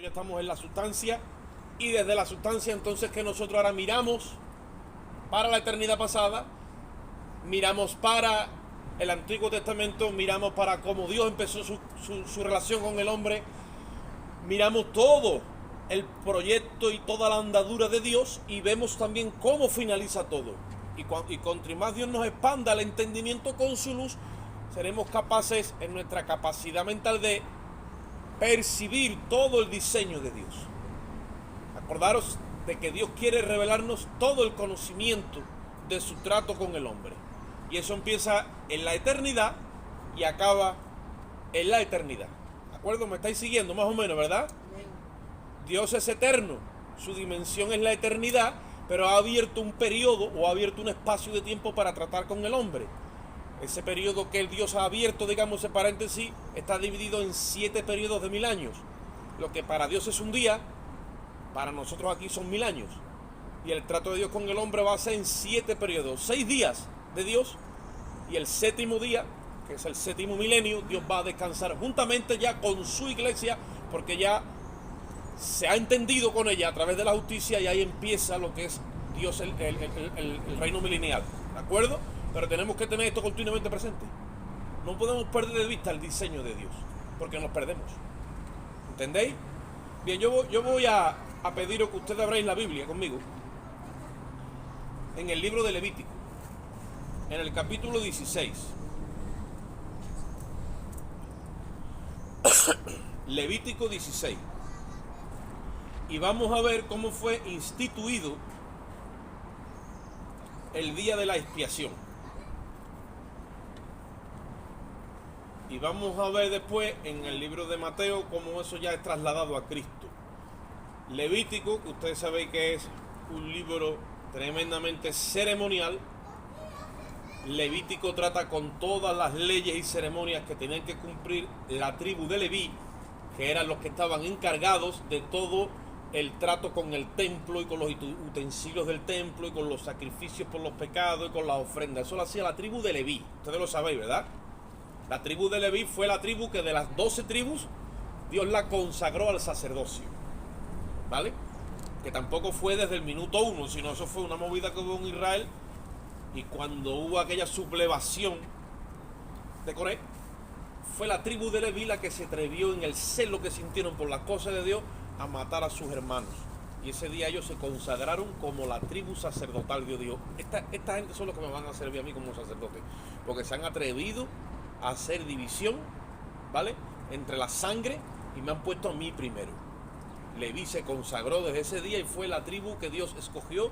estamos en la sustancia, y desde la sustancia entonces que nosotros ahora miramos para la eternidad pasada, miramos para el Antiguo Testamento, miramos para cómo Dios empezó su relación con el hombre, miramos todo el proyecto y toda la andadura de Dios y vemos también cómo finaliza todo. Y contra más Dios nos expanda el entendimiento con su luz, seremos capaces en nuestra capacidad mental de percibir todo el diseño de Dios. Acordaros de que Dios quiere revelarnos todo el conocimiento de su trato con el hombre. Y eso empieza en la eternidad y acaba en la eternidad. ¿De acuerdo? ¿Me estáis siguiendo más o menos, verdad? Dios es eterno, su dimensión es la eternidad, pero ha abierto un periodo o ha abierto un espacio de tiempo para tratar con el hombre. Ese periodo que el Dios ha abierto, digamos en paréntesis, está dividido en 7 periodos de 1000 años. Lo que para Dios es un día, para nosotros aquí son 1000 años. Y el trato de Dios con el hombre va a ser en 7 periodos, 6 días de Dios, y el 7º día, que es el 7º milenio, Dios va a descansar juntamente ya con su iglesia, porque ya se ha entendido con ella a través de la justicia y ahí empieza lo que es Dios, el reino milenial. ¿De acuerdo? Pero tenemos que tener esto continuamente presente. No podemos perder de vista el diseño de Dios, porque nos perdemos. ¿Entendéis? Bien, yo voy a pediros que ustedes abráis la Biblia conmigo en el libro de Levítico, en el capítulo 16. Levítico 16. Y vamos a ver cómo fue instituido el día de la expiación. Y vamos a ver después en el libro de Mateo cómo eso ya es trasladado a Cristo. Levítico, que ustedes saben que es un libro tremendamente ceremonial. Levítico trata con todas las leyes y ceremonias que tenían que cumplir la tribu de Leví, que eran los que estaban encargados de todo el trato con el templo y con los utensilios del templo y con los sacrificios por los pecados y con las ofrendas. Eso lo hacía la tribu de Leví. Ustedes lo sabéis, ¿verdad? La tribu de Leví fue la tribu que de las 12 tribus Dios la consagró al sacerdocio, ¿vale? Que tampoco fue desde el minuto 1, sino eso fue una movida que hubo en Israel, y cuando hubo aquella sublevación de Coré, fue la tribu de Leví la que se atrevió, en el celo que sintieron por las cosas de Dios, a matar a sus hermanos. Y ese día ellos se consagraron como la tribu sacerdotal de Dios. Esta gente son los que me van a servir a mí como sacerdote, porque se han atrevido a hacer división, ¿vale?, entre la sangre, y me han puesto a mí primero. Leví se consagró desde ese día y fue la tribu que Dios escogió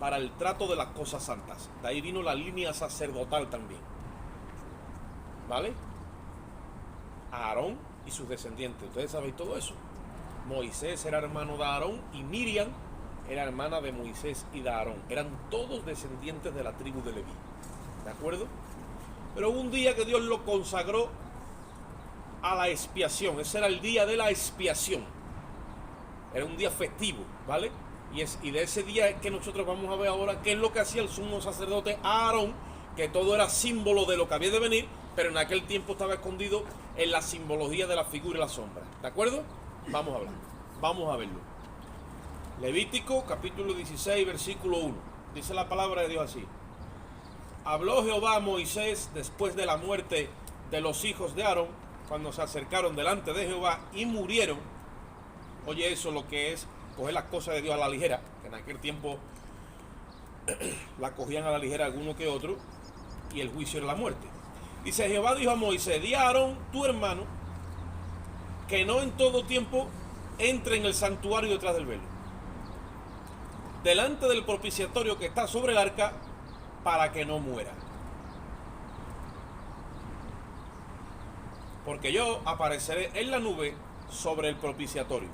para el trato de las cosas santas. De ahí vino la línea sacerdotal también, ¿vale? Aarón y sus descendientes, ustedes saben todo eso. Moisés era hermano de Aarón y Miriam era hermana de Moisés y de Aarón. Eran todos descendientes de la tribu de Leví, ¿de acuerdo? Pero hubo un día que Dios lo consagró a la expiación. Ese era el día de la expiación. Era un día festivo, ¿vale? Y de ese día es que nosotros vamos a ver ahora qué es lo que hacía el sumo sacerdote Aarón, que todo era símbolo de lo que había de venir, pero en aquel tiempo estaba escondido en la simbología de la figura y la sombra. ¿De acuerdo? Vamos a hablar. Vamos a verlo. Levítico capítulo 16, versículo 1. Dice la palabra de Dios así: habló Jehová a Moisés después de la muerte de los hijos de Aarón, cuando se acercaron delante de Jehová y murieron. Oye, eso lo que es coger las cosas de Dios a la ligera, que en aquel tiempo la cogían a la ligera alguno que otro, y el juicio era la muerte. Dice: Jehová dijo a Moisés: di a Aarón tu hermano que no en todo tiempo entre en el santuario detrás del velo, delante del propiciatorio que está sobre el arca, para que no muera. Porque yo apareceré en la nube sobre el propiciatorio.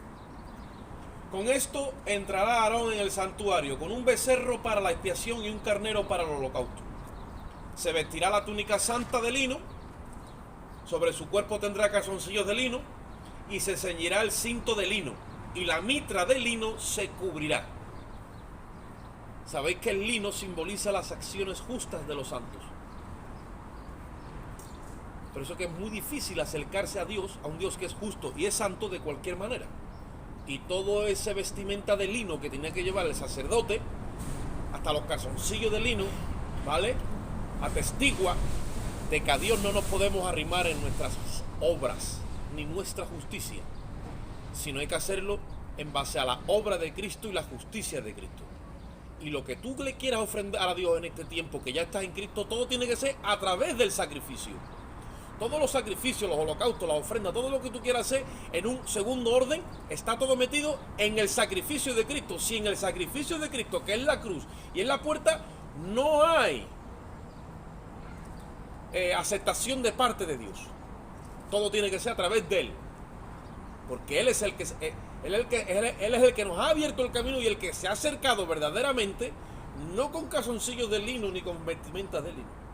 Con esto entrará Aarón en el santuario con un becerro para la expiación y un carnero para el holocausto. Se vestirá la túnica santa de lino, sobre su cuerpo tendrá calzoncillos de lino, y se ceñirá el cinto de lino, y la mitra de lino se cubrirá. Sabéis que el lino simboliza las acciones justas de los santos. Por eso que es muy difícil acercarse a Dios, a un Dios que es justo y es santo de cualquier manera. y todo ese vestimenta de lino que tenía que llevar el sacerdote, hasta los calzoncillos de lino, ¿vale?, atestigua de que a Dios no nos podemos arrimar en nuestras obras ni nuestra justicia, sino hay que hacerlo en base a la obra de Cristo y la justicia de Cristo. Y lo que tú le quieras ofrendar a Dios en este tiempo que ya estás en Cristo, todo tiene que ser a través del sacrificio. Todos los sacrificios, los holocaustos, las ofrendas, todo lo que tú quieras hacer en un segundo orden, está todo metido en el sacrificio de Cristo. Si en el sacrificio de Cristo, que es la cruz y es la puerta, no hay aceptación de parte de Dios, todo tiene que ser a través de Él, porque Él es el que Él es el que nos ha abierto el camino y el que se ha acercado verdaderamente, no con calzoncillos de lino ni con vestimentas de lino.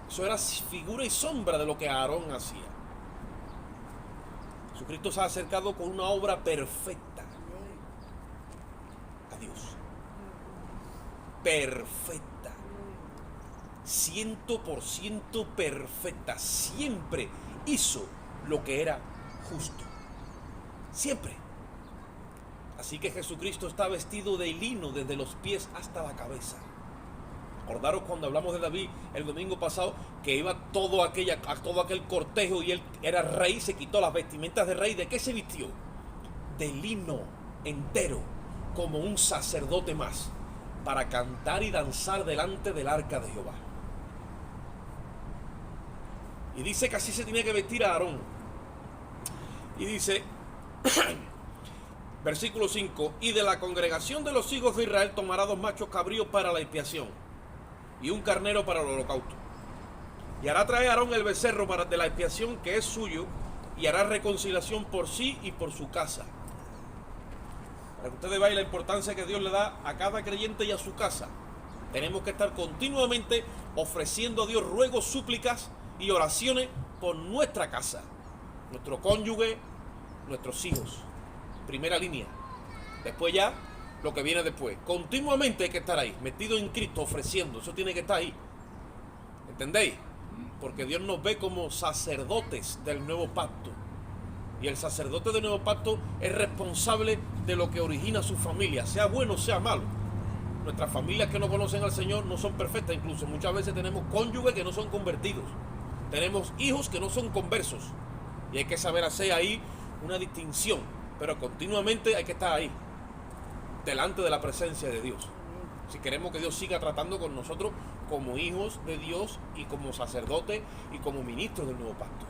Eso era figura y sombra de lo que Aarón hacía. Jesucristo se ha acercado con una obra perfecta a Dios. Perfecta. 100% perfecta. Siempre hizo lo que era justo. Siempre. Así que Jesucristo está vestido de lino desde los pies hasta la cabeza. Acordaros cuando hablamos de David el domingo pasado, que iba todo aquel cortejo y él era rey, se quitó las vestimentas de rey. ¿De qué se vistió? De lino entero, como un sacerdote más, para cantar y danzar delante del arca de Jehová. Y dice que así se tenía que vestir a Aarón. Y dice, versículo 5, y de la congregación de los hijos de Israel tomará 2 machos cabríos para la expiación y un carnero para el holocausto. Y hará traer a Aarón el becerro de la expiación que es suyo, y hará reconciliación por sí y por su casa. Para que ustedes vean la importancia que Dios le da a cada creyente y a su casa. Tenemos que estar continuamente ofreciendo a Dios ruegos, súplicas y oraciones por nuestra casa, nuestro cónyuge, nuestros hijos. Primera línea. Después ya lo que viene después. Continuamente hay que estar ahí, metido en Cristo, ofreciendo. Eso tiene que estar ahí. ¿Entendéis? Porque Dios nos ve como sacerdotes del nuevo pacto. Y el sacerdote del nuevo pacto es responsable de lo que origina su familia, sea bueno o sea malo. Nuestras familias que no conocen al Señor no son perfectas. Incluso muchas veces tenemos cónyuges que no son convertidos. Tenemos hijos que no son conversos. Y hay que saber hacer ahí una distinción. Pero continuamente hay que estar ahí, delante de la presencia de Dios. Si queremos que Dios siga tratando con nosotros como hijos de Dios y como sacerdotes y como ministros del nuevo pacto.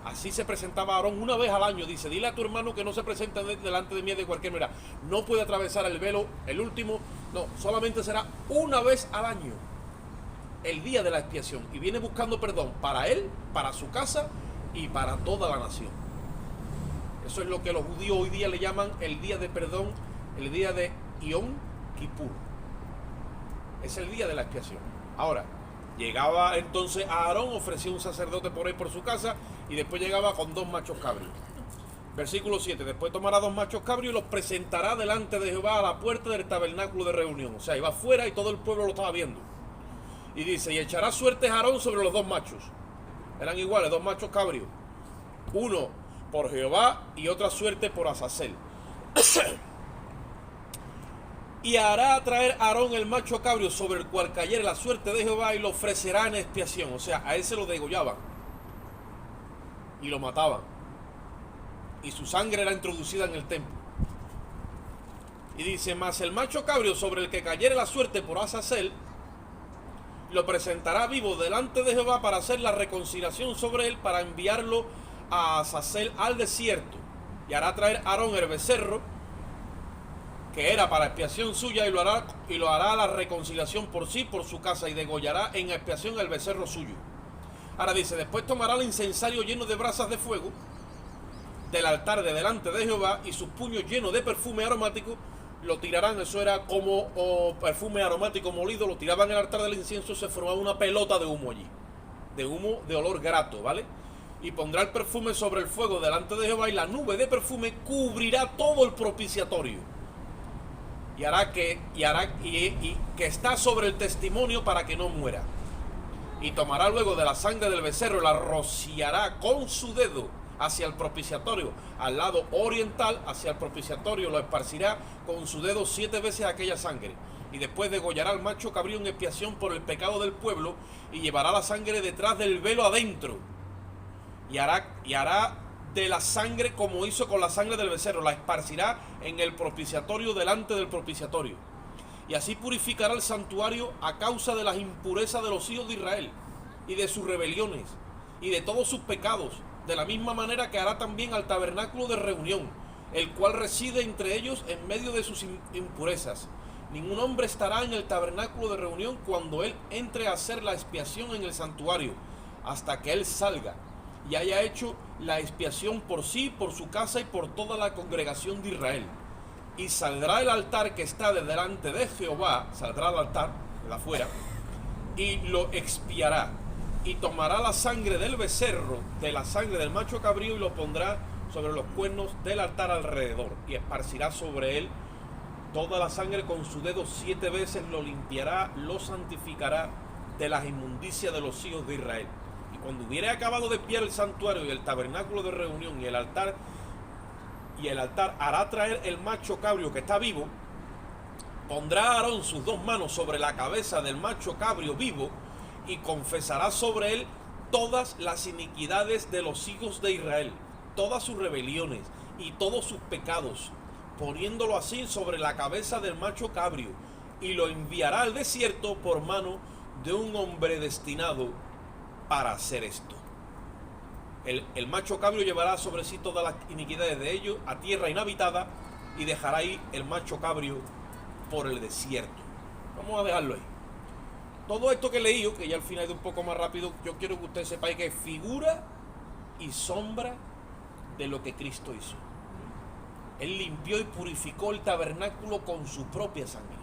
Así se presentaba Aarón una vez al año. Dice, dile a tu hermano que no se presente delante de mí de cualquier manera. No puede atravesar el velo, el último, no, solamente será una vez al año, el día de la expiación. Y viene buscando perdón para él, para su casa y para toda la nación. Eso es lo que los judíos hoy día le llaman el día de perdón, el día de Yom Kippur. Es el día de la expiación. Ahora, llegaba entonces a Aarón, ofrecía un sacerdote por ahí por su casa, y después llegaba con 2 machos cabríos. Versículo 7, después tomará 2 machos cabríos y los presentará delante de Jehová a la puerta del tabernáculo de reunión. O sea, iba afuera y todo el pueblo lo estaba viendo. Y dice, y echará suertes a Aarón sobre los 2 machos. Eran iguales, 2 machos cabríos. Uno por Jehová y otra suerte por Azazel. Y hará traer a Aarón el macho cabrio sobre el cual cayere la suerte de Jehová y lo ofrecerá en expiación. O sea, a él se lo degollaban y lo mataban. Y su sangre era introducida en el templo. Y dice, mas el macho cabrio sobre el que cayere la suerte por Azazel, lo presentará vivo delante de Jehová para hacer la reconciliación sobre él, para enviarlo a Azazel al desierto. Y hará traer a Aarón el becerro, que era para expiación suya, y lo hará la reconciliación por sí, por su casa, y degollará en expiación el becerro suyo. Ahora dice, después tomará el incensario lleno de brasas de fuego del altar de delante de Jehová, y sus puños llenos de perfume aromático lo tirarán. Eso era como perfume aromático molido, lo tiraban en el altar del incienso, se formaba una pelota de humo allí, de humo de olor grato, ¿vale? Y pondrá el perfume sobre el fuego delante de Jehová, y la nube de perfume cubrirá todo el propiciatorio. Y hará que está sobre el testimonio para que no muera. Y tomará luego de la sangre del becerro, la rociará con su dedo hacia el propiciatorio, al lado oriental hacia el propiciatorio, lo esparcirá con su dedo 7 veces aquella sangre. Y después degollará al macho cabrío en expiación por el pecado del pueblo, y llevará la sangre detrás del velo adentro. Y hará de la sangre como hizo con la sangre del becerro, la esparcirá en el propiciatorio delante del propiciatorio. Y así purificará el santuario a causa de las impurezas de los hijos de Israel, y de sus rebeliones, y de todos sus pecados, de la misma manera que hará también al tabernáculo de reunión, el cual reside entre ellos en medio de sus impurezas. Ningún hombre estará en el tabernáculo de reunión cuando él entre a hacer la expiación en el santuario, hasta que él salga y haya hecho la expiación por sí, por su casa y por toda la congregación de Israel. Y saldrá el altar que está delante de Jehová, saldrá el altar de afuera, y lo expiará, y tomará la sangre del becerro, de la sangre del macho cabrío, y lo pondrá sobre los cuernos del altar alrededor, y esparcirá sobre él toda la sangre con su dedo 7 veces, lo limpiará, lo santificará de las inmundicias de los hijos de Israel. Y cuando hubiere acabado de expiar el santuario y el tabernáculo de reunión y el altar hará traer el macho cabrio que está vivo, pondrá a Aarón sus 2 manos sobre la cabeza del macho cabrio vivo, y confesará sobre él todas las iniquidades de los hijos de Israel, todas sus rebeliones y todos sus pecados, poniéndolo así sobre la cabeza del macho cabrio, y lo enviará al desierto por mano de un hombre destinado para hacer esto. El macho cabrio llevará sobre sí todas las iniquidades de ellos a tierra inhabitada, y dejará ahí el macho cabrio por el desierto. Vamos a dejarlo ahí. Todo esto que he leído, que ya al final de un poco más rápido, yo quiero que ustedes sepáis que es figura y sombra de lo que Cristo hizo. Él limpió y purificó el tabernáculo con su propia sangre.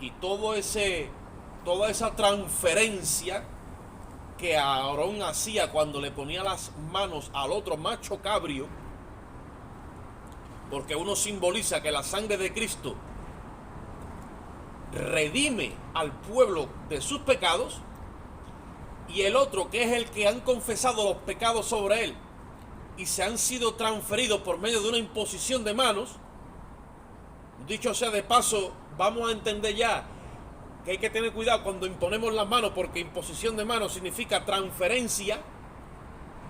Y toda esa transferencia que Aarón hacía cuando le ponía las manos al otro macho cabrio, porque uno simboliza que la sangre de Cristo redime al pueblo de sus pecados, y el otro, que es el que han confesado los pecados sobre él y se han sido transferidos por medio de una imposición de manos. Dicho sea de paso, vamos a entender ya que hay que tener cuidado cuando imponemos las manos, porque imposición de manos significa transferencia.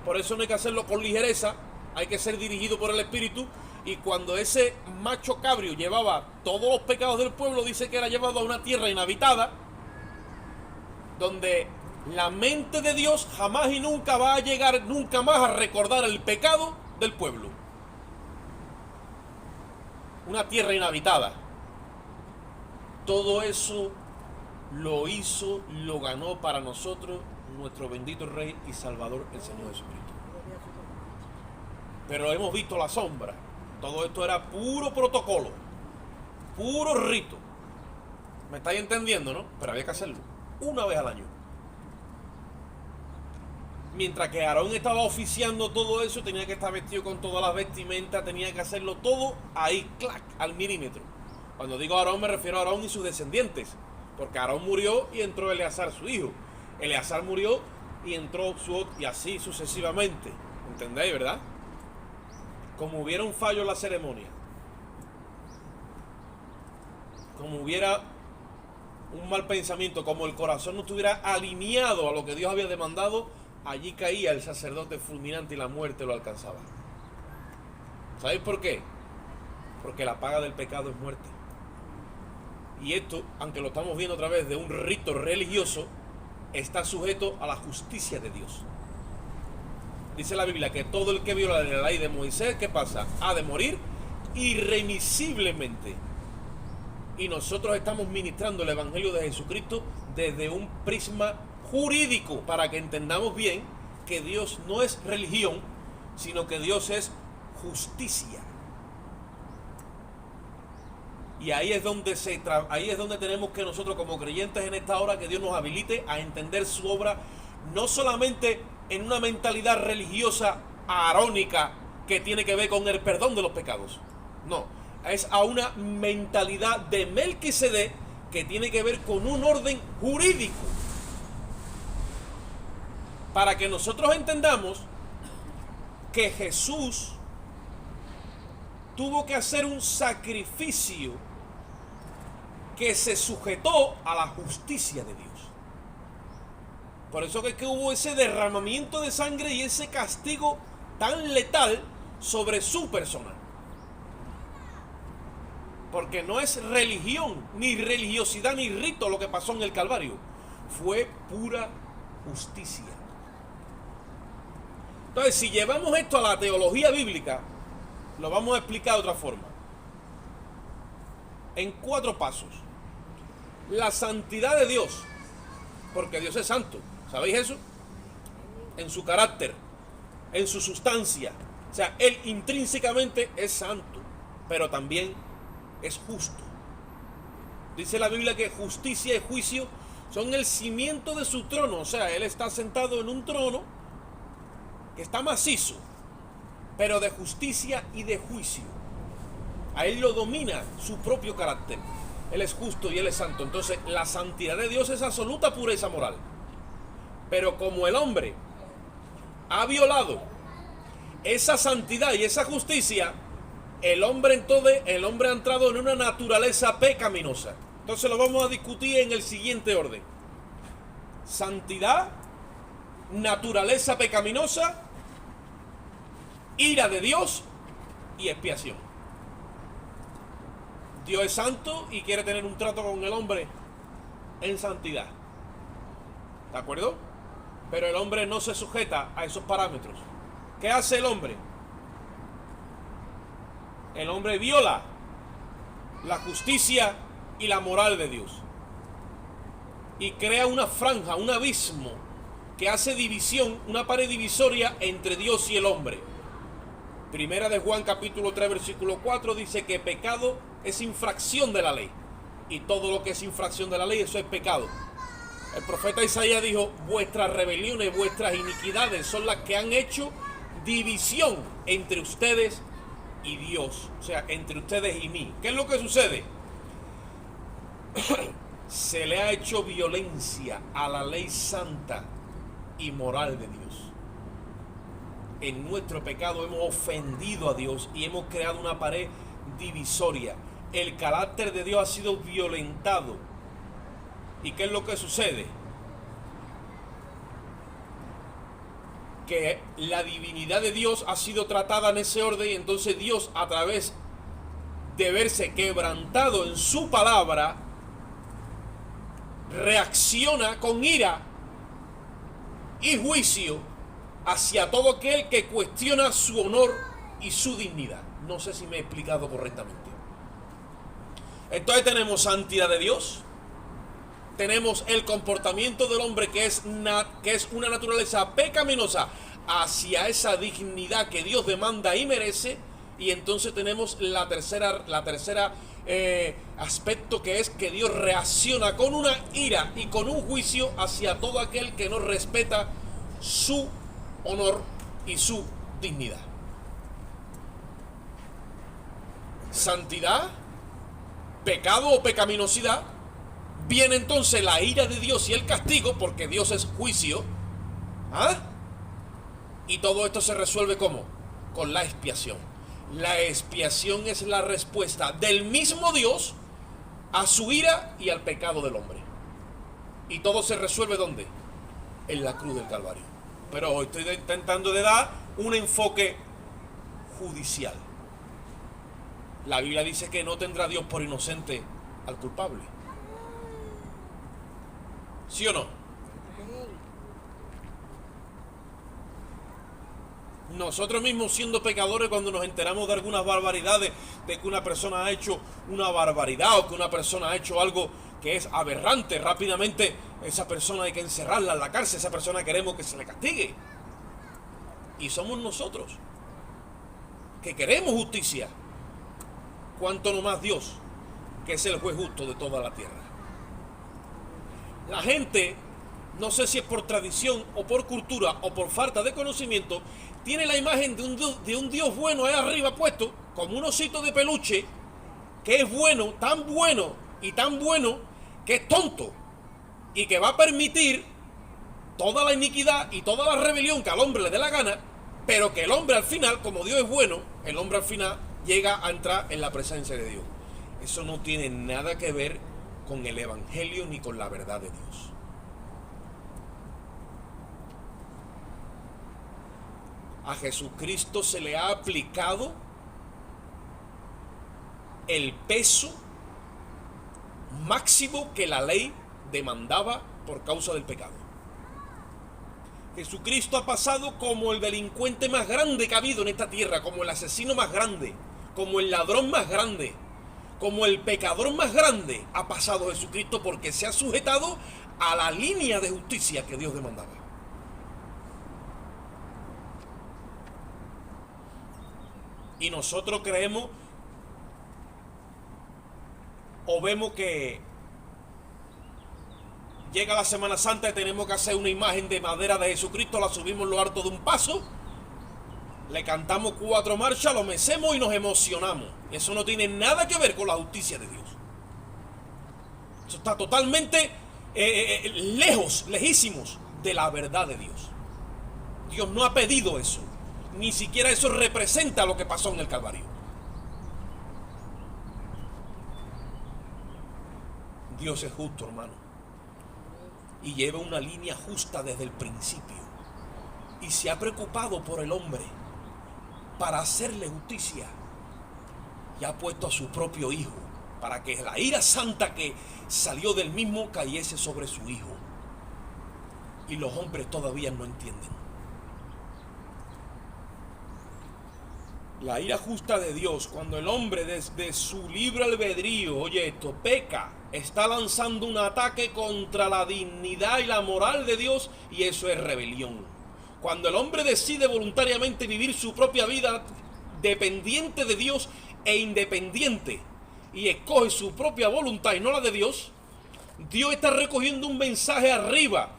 Por eso no hay que hacerlo con ligereza, hay que ser dirigido por el Espíritu. Y cuando ese macho cabrio llevaba todos los pecados del pueblo, dice que era llevado a una tierra inhabitada, donde la mente de Dios jamás y nunca va a llegar nunca más a recordar el pecado del pueblo. Una tierra inhabitada. Todo eso lo hizo, lo ganó para nosotros nuestro bendito Rey y Salvador, el Señor Jesucristo. Pero hemos visto la sombra. Todo esto era puro protocolo, puro rito. ¿Me estáis entendiendo, no? Pero había que hacerlo una vez al año. Mientras que Aarón estaba oficiando todo eso, tenía que estar vestido con todas las vestimentas, tenía que hacerlo todo ahí, clac, al milímetro. Cuando digo Aarón me refiero a Aarón y sus descendientes, porque Aarón murió y entró Eleazar, su hijo. Eleazar murió y entró su otro, y así sucesivamente. ¿Entendéis, verdad? Como hubiera un fallo en la ceremonia, como hubiera un mal pensamiento, como el corazón no estuviera alineado a lo que Dios había demandado, allí caía el sacerdote fulminante y la muerte lo alcanzaba. ¿Sabéis por qué? Porque la paga del pecado es muerte. Y esto, aunque lo estamos viendo a través de un rito religioso, está sujeto a la justicia de Dios. Dice la Biblia que todo el que viola la ley de Moisés, ¿qué pasa? Ha de morir irremisiblemente. Y nosotros estamos ministrando el Evangelio de Jesucristo desde un prisma jurídico, para que entendamos bien que Dios no es religión, sino que Dios es justicia. Y ahí es donde tenemos que nosotros, como creyentes en esta hora, que Dios nos habilite a entender su obra, no solamente en una mentalidad religiosa aarónica que tiene que ver con el perdón de los pecados. No, es a una mentalidad de Melquisedec que tiene que ver con un orden jurídico. para que nosotros entendamos que Jesús tuvo que hacer un sacrificio que se sujetó a la justicia de Dios. Por eso que hubo ese derramamiento de sangre y ese castigo tan letal sobre su persona. Porque no es religión, ni religiosidad, ni rito lo que pasó en el Calvario. Fue pura justicia. Entonces, si llevamos esto a la teología bíblica, lo vamos a explicar de otra forma. En 4 pasos. La santidad de Dios, porque Dios es santo. ¿Sabéis eso? En su carácter, en su sustancia. O sea, Él intrínsecamente es santo, pero también es justo. Dice la Biblia que justicia y juicio son el cimiento de su trono. O sea, Él está sentado en un trono que está macizo, pero de justicia y de juicio. A Él lo domina su propio carácter. Él es justo y Él es santo. Entonces, la santidad de Dios es absoluta pureza moral. Pero como el hombre ha violado esa santidad y esa justicia, el hombre ha entrado en una naturaleza pecaminosa. Entonces lo vamos a discutir en el siguiente orden: santidad, naturaleza pecaminosa, ira de Dios y expiación. Dios es santo y quiere tener un trato con el hombre en santidad. ¿De acuerdo? Pero el hombre no se sujeta a esos parámetros. ¿Qué hace el hombre? El hombre viola la justicia y la moral de Dios. Y crea una franja, un abismo que hace división, una pared divisoria entre Dios y el hombre. Primera de Juan capítulo 3 versículo 4 dice que pecado es infracción de la ley. Y todo lo que es infracción de la ley, eso es pecado. El profeta Isaías dijo: vuestras rebeliones, vuestras iniquidades son las que han hecho división entre ustedes y Dios. O sea, entre ustedes y mí. ¿Qué es lo que sucede? Se le ha hecho violencia a la ley santa y moral de Dios. En nuestro pecado hemos ofendido a Dios y hemos creado una pared divisoria. El carácter de Dios ha sido violentado. ¿Y qué es lo que sucede? Que la divinidad de Dios ha sido tratada en ese orden, y entonces Dios, a través de verse quebrantado en su palabra, reacciona con ira y juicio hacia todo aquel que cuestiona su honor y su dignidad. No sé si me he explicado correctamente. Entonces tenemos santidad de Dios, tenemos el comportamiento del hombre que es una naturaleza pecaminosa hacia esa dignidad que Dios demanda y merece, y entonces tenemos la tercera aspecto, que es que Dios reacciona con una ira y con un juicio hacia todo aquel que no respeta su honor y su dignidad. Santidad, pecado o pecaminosidad, viene entonces la ira de Dios y el castigo, porque Dios es juicio. Y todo esto se resuelve ¿cómo? Con la expiación. La expiación es la respuesta del mismo Dios a su ira y al pecado del hombre. Y todo se resuelve ¿dónde? En la cruz del Calvario. Pero hoy estoy intentando de dar un enfoque judicial. La Biblia dice que no tendrá Dios por inocente al culpable. ¿Sí o no? Nosotros mismos, siendo pecadores, cuando nos enteramos de algunas barbaridades, de que una persona ha hecho una barbaridad o que una persona ha hecho algo que es aberrante, rápidamente esa persona hay que encerrarla en la cárcel, esa persona queremos que se le castigue. Y somos nosotros que queremos justicia. Cuanto no más Dios, que es el juez justo de toda la tierra. La gente, no sé si es por tradición o por cultura o por falta de conocimiento, tiene la imagen de un Dios bueno ahí arriba puesto, como un osito de peluche, que es bueno, y tan bueno, que es tonto, y que va a permitir toda la iniquidad y toda la rebelión que al hombre le dé la gana, pero que el hombre al final, como Dios es bueno, el hombre al final llega a entrar en la presencia de Dios. Eso no tiene nada que ver con el Evangelio ni con la verdad de Dios. A Jesucristo se le ha aplicado el peso máximo que la ley demandaba por causa del pecado. Jesucristo ha pasado como el delincuente más grande que ha habido en esta tierra, como el asesino más grande, como el ladrón más grande, como el pecador más grande. Ha pasado Jesucristo porque se ha sujetado a la línea de justicia que Dios demandaba. Y nosotros creemos o vemos que llega la Semana Santa y tenemos que hacer una imagen de madera de Jesucristo, la subimos en lo alto de un paso, le cantamos 4 marchas, lo mecemos y nos emocionamos. Eso no tiene nada que ver con la justicia de Dios. Eso está totalmente lejísimos de la verdad de Dios. Dios no ha pedido eso. Ni siquiera eso representa lo que pasó en el Calvario. Dios es justo, hermano, y lleva una línea justa desde el principio, y se ha preocupado por el hombre para hacerle justicia, y ha puesto a su propio hijo para que la ira santa que salió del mismo cayese sobre su hijo. Y los hombres todavía no entienden. La ira justa de Dios, cuando el hombre desde su libre albedrío, oye esto, peca, está lanzando un ataque contra la dignidad y la moral de Dios, y eso es rebelión. Cuando el hombre decide voluntariamente vivir su propia vida dependiente de Dios e independiente, y escoge su propia voluntad y no la de Dios, Dios está recogiendo un mensaje arriba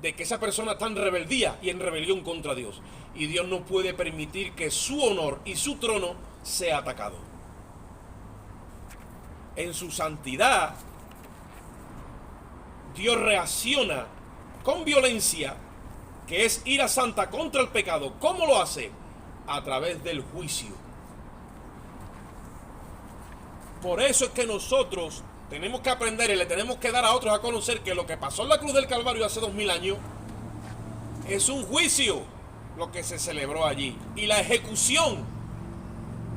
de que esa persona está en rebeldía y en rebelión contra Dios. Y Dios no puede permitir que su honor y su trono sea atacado. En su santidad, Dios reacciona con violencia, que es ira santa contra el pecado. ¿Cómo lo hace? A través del juicio. Por eso es que nosotros tenemos que aprender y le tenemos que dar a otros a conocer que lo que pasó en la cruz del Calvario hace 2000 años es un juicio, lo que se celebró allí, y la ejecución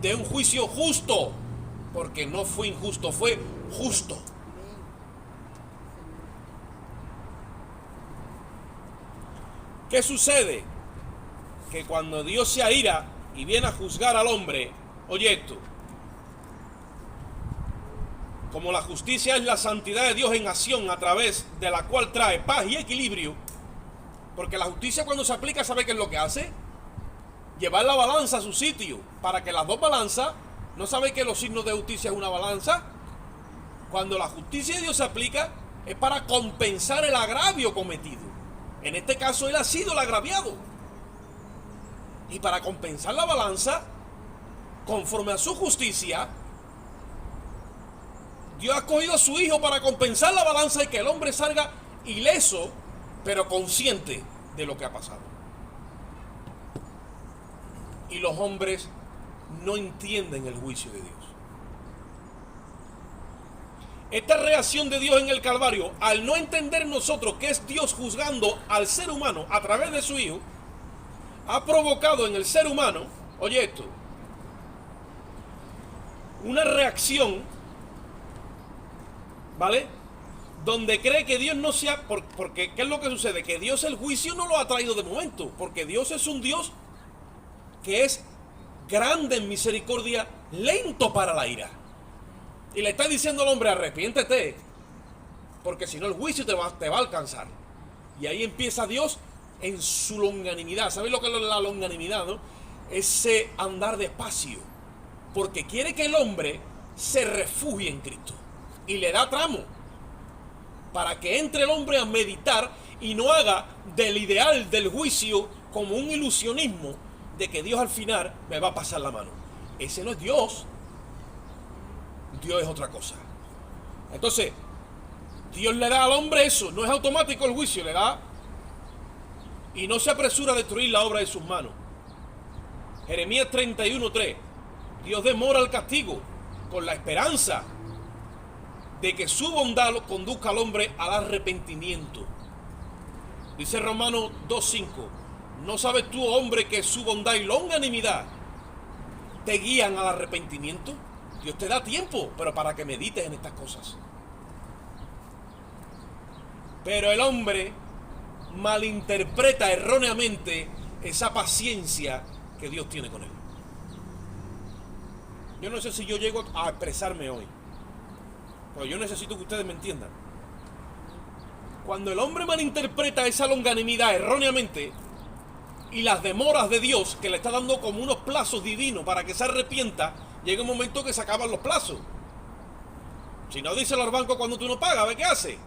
de un juicio justo, porque no fue injusto, fue justo. ¿Qué sucede? Que cuando Dios se aira y viene a juzgar al hombre, oye esto, como la justicia es la santidad de Dios en acción, a través de la cual trae paz y equilibrio, porque la justicia cuando se aplica, ¿sabe qué es lo que hace? Llevar la balanza a su sitio, para que las dos balanzas, ¿no sabe que los signos de justicia es una balanza? Cuando la justicia de Dios se aplica, es para compensar el agravio cometido. En este caso, él ha sido el agraviado. Y para compensar la balanza, conforme a su justicia, Dios ha escogido a su hijo para compensar la balanza y que el hombre salga ileso, pero consciente de lo que ha pasado. Y los hombres no entienden el juicio de Dios. Esta reacción de Dios en el Calvario, al no entender nosotros que es Dios juzgando al ser humano a través de su hijo, ha provocado en el ser humano, oye esto, una reacción, ¿vale? Donde cree que Dios no sea, porque ¿qué es lo que sucede? Que Dios el juicio no lo ha traído de momento, porque Dios es un Dios que es grande en misericordia, lento para la ira. Y le está diciendo al hombre, arrepiéntete, porque si no el juicio te va a alcanzar. Y ahí empieza Dios en su longanimidad. ¿Sabéis lo que es la longanimidad, no? Ese andar despacio, porque quiere que el hombre se refugie en Cristo. Y le da tramo para que entre el hombre a meditar y no haga del ideal del juicio como un ilusionismo de que Dios al final me va a pasar la mano. Ese no es Dios. Dios es otra cosa. Entonces, Dios le da al hombre eso. No es automático el juicio, le da y no se apresura a destruir la obra de sus manos. Jeremías 31:3. Dios demora el castigo con la esperanza de que su bondad lo conduzca al hombre al arrepentimiento. Dice Romanos 2:5. ¿No sabes tú, hombre, que su bondad y longanimidad te guían al arrepentimiento? Dios te da tiempo, pero para que medites en estas cosas. Pero el hombre malinterpreta erróneamente esa paciencia que Dios tiene con él. Yo no sé si yo llego a expresarme hoy, pero yo necesito que ustedes me entiendan. Cuando el hombre malinterpreta esa longanimidad erróneamente y las demoras de Dios, que le está dando como unos plazos divinos para que se arrepienta, llega un momento que se acaban los plazos. Si no, díselo al banco cuando tú no pagas, ¿ve qué hace?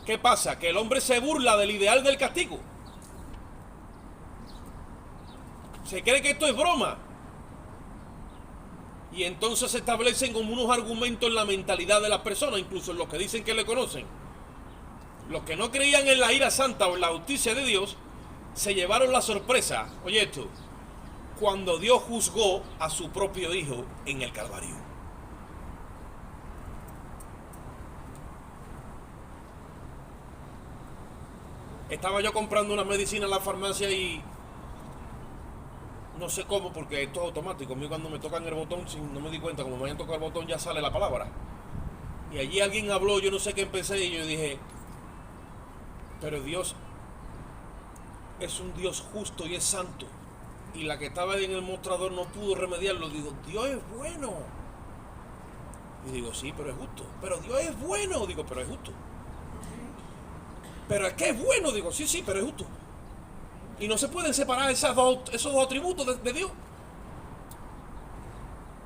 ¿Qué pasa? Que el hombre se burla del ideal del castigo. Se cree que esto es broma. Y entonces se establecen como unos argumentos en la mentalidad de las personas, incluso en los que dicen que le conocen. Los que no creían en la ira santa o en la justicia de Dios, se llevaron la sorpresa, oye esto, cuando Dios juzgó a su propio Hijo en el Calvario. Estaba yo comprando una medicina en la farmacia y no sé cómo, porque esto es automático. A mí cuando me tocan el botón, si no me di cuenta, como me hayan tocado el botón ya sale la palabra. Y allí alguien habló, yo no sé qué empecé, y yo dije, pero Dios es un Dios justo y es santo. Y la que estaba en el mostrador no pudo remediarlo. Digo, Dios es bueno. Y digo, sí, pero es justo. Pero Dios es bueno. Digo, pero es justo. Pero es que es bueno. Digo, sí, pero es justo. Y no se pueden separar esos dos atributos de Dios.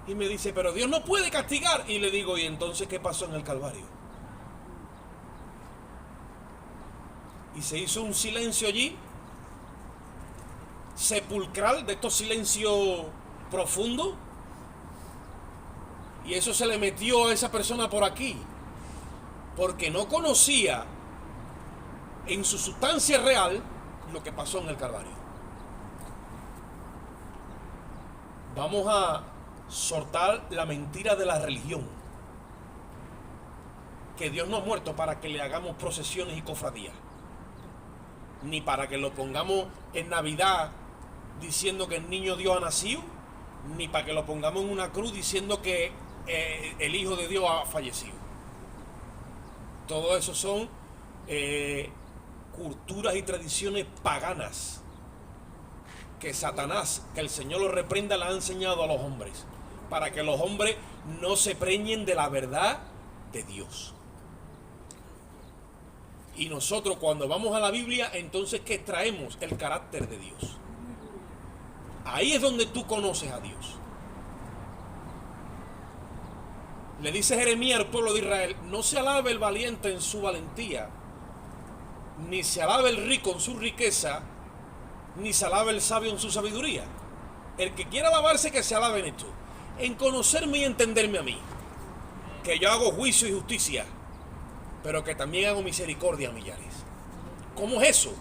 Y me dice, pero Dios no puede castigar. Y le digo, ¿y entonces qué pasó en el Calvario? Y se hizo un silencio allí, sepulcral, de estos silencios profundos. Y eso se le metió a esa persona por aquí, porque no conocía en su sustancia real lo que pasó en el Calvario. Vamos a soltar la mentira de la religión, que Dios no ha muerto para que le hagamos procesiones y cofradías, ni para que lo pongamos en Navidad diciendo que el niño Dios ha nacido, ni para que lo pongamos en una cruz diciendo que el Hijo de Dios ha fallecido. Todo eso son culturas y tradiciones paganas que Satanás, que el Señor lo reprenda, le ha enseñado a los hombres, para que los hombres no se preñen de la verdad de Dios. Y nosotros cuando vamos a la Biblia, entonces que extraemos el carácter de Dios. Ahí es donde tú conoces a Dios. Le dice Jeremías al pueblo de Israel, no se alabe el valiente en su valentía, ni se alabe el rico en su riqueza, ni se alabe el sabio en su sabiduría. El que quiera alabarse, que se alabe en esto, en conocerme y entenderme a mí, que yo hago juicio y justicia, pero que también hago misericordia a millares. ¿Cómo es eso?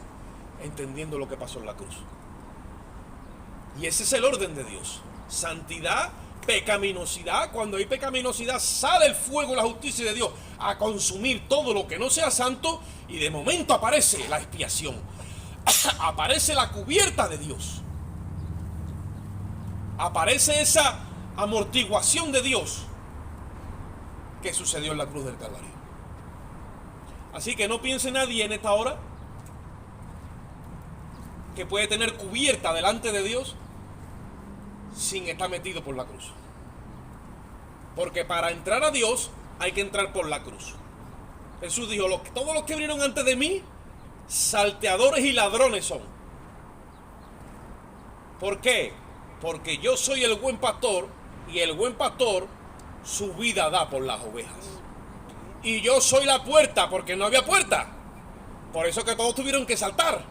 Entendiendo lo que pasó en la cruz. Y ese es el orden de Dios. Santidad, pecaminosidad. Cuando hay pecaminosidad, sale el fuego, la justicia de Dios a consumir todo lo que no sea santo, y de momento aparece la expiación. Aparece la cubierta de Dios. Aparece esa amortiguación de Dios que sucedió en la cruz del Calvario. Así que no piense nadie en esta hora que puede tener cubierta delante de Dios sin estar metido por la cruz. Porque para entrar a Dios hay que entrar por la cruz. Jesús dijo, todos los que vinieron antes de mí, salteadores y ladrones son. ¿Por qué? Porque yo soy el buen pastor, y el buen pastor su vida da por las ovejas. Y yo soy la puerta, porque no había puerta. Por eso que todos tuvieron que saltar.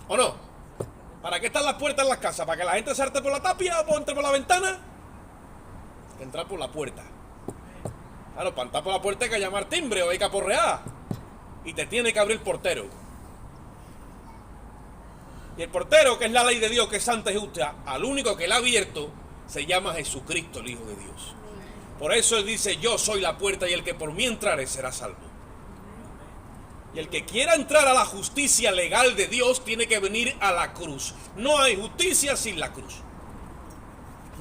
¿O no? ¿Para qué están las puertas en las casas? ¿Para que la gente salte por la tapia o entre por la ventana? Hay que entrar por la puerta. Claro, para entrar por la puerta hay que llamar timbre o hay que aporrear. y te tiene que abrir el portero. Y el portero, que es la ley de Dios, que es santa y justa, al único que la ha abierto se llama Jesucristo, el Hijo de Dios. Por eso él dice: yo soy la puerta y el que por mí entrare será salvo. Y el que quiera entrar a la justicia legal de Dios tiene que venir a la cruz. No hay justicia sin la cruz.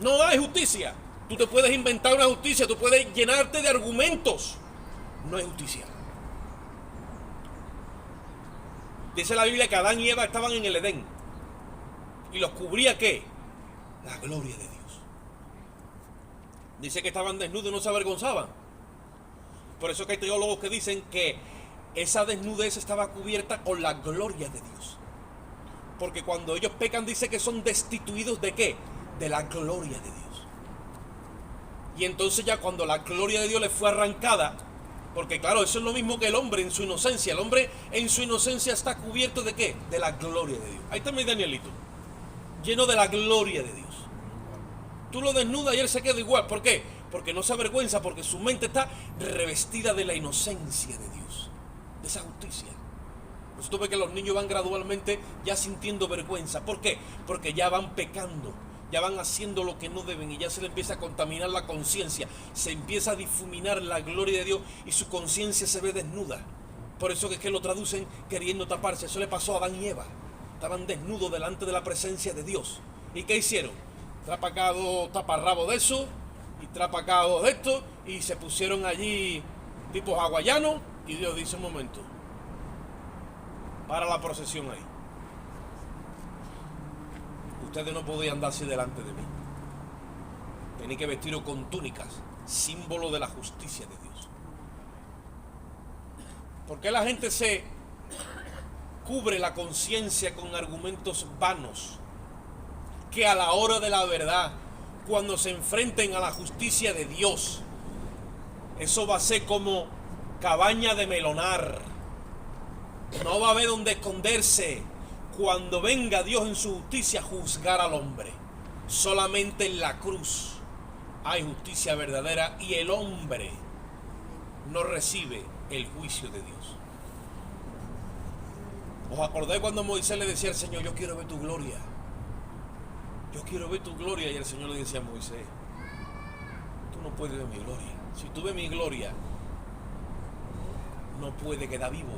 No hay justicia. Tú te puedes inventar una justicia, tú puedes llenarte de argumentos. No hay justicia. Dice la Biblia que Adán y Eva estaban en el Edén. ¿Y los cubría qué? La gloria de Dios. Dice que estaban desnudos y no se avergonzaban. Por eso que hay teólogos que dicen que esa desnudez estaba cubierta con la gloria de Dios. Porque cuando ellos pecan dice que son destituidos ¿de qué? De la gloria de Dios. Y entonces ya cuando la gloria de Dios les fue arrancada, porque claro, eso es lo mismo que el hombre en su inocencia. El hombre en su inocencia está cubierto ¿de qué? De la gloria de Dios. Ahí está mi Danielito, lleno de la gloria de Dios. Tú lo desnudas y él se queda igual. ¿Por qué? Porque no se avergüenza, porque su mente está revestida de la inocencia de Dios, de esa justicia. Por eso tú ves que los niños van gradualmente ya sintiendo vergüenza. ¿Por qué? Porque ya van pecando, ya van haciendo lo que no deben y ya se le empieza a contaminar la conciencia, se empieza a difuminar la gloria de Dios y su conciencia se ve desnuda. Por eso es que lo traducen queriendo taparse. Eso le pasó a Adán y Eva. Estaban desnudos delante de la presencia de Dios. ¿Y qué hicieron? Trapa acá dos taparrabos de eso y trapa acá dos de esto, y se pusieron allí tipos hawaianos, y Dios dice: un momento, para la procesión ahí. Ustedes no podían andar así delante de mí. Tenéis que vestiros con túnicas, símbolo de la justicia de Dios. ¿Por qué la gente se cubre la conciencia con argumentos vanos? Que a la hora de la verdad, cuando se enfrenten a la justicia de Dios, eso va a ser como cabaña de melonar. No va a haber donde esconderse cuando venga Dios en su justicia a juzgar al hombre. Solamente en la cruz hay justicia verdadera y el hombre no recibe el juicio de Dios. ¿Os acordáis cuando Moisés le decía al Señor: yo quiero ver tu gloria? Yo quiero ver tu gloria. Y el Señor le decía a Moisés: tú no puedes ver mi gloria. Si tú ves mi gloria, no puede quedar vivo.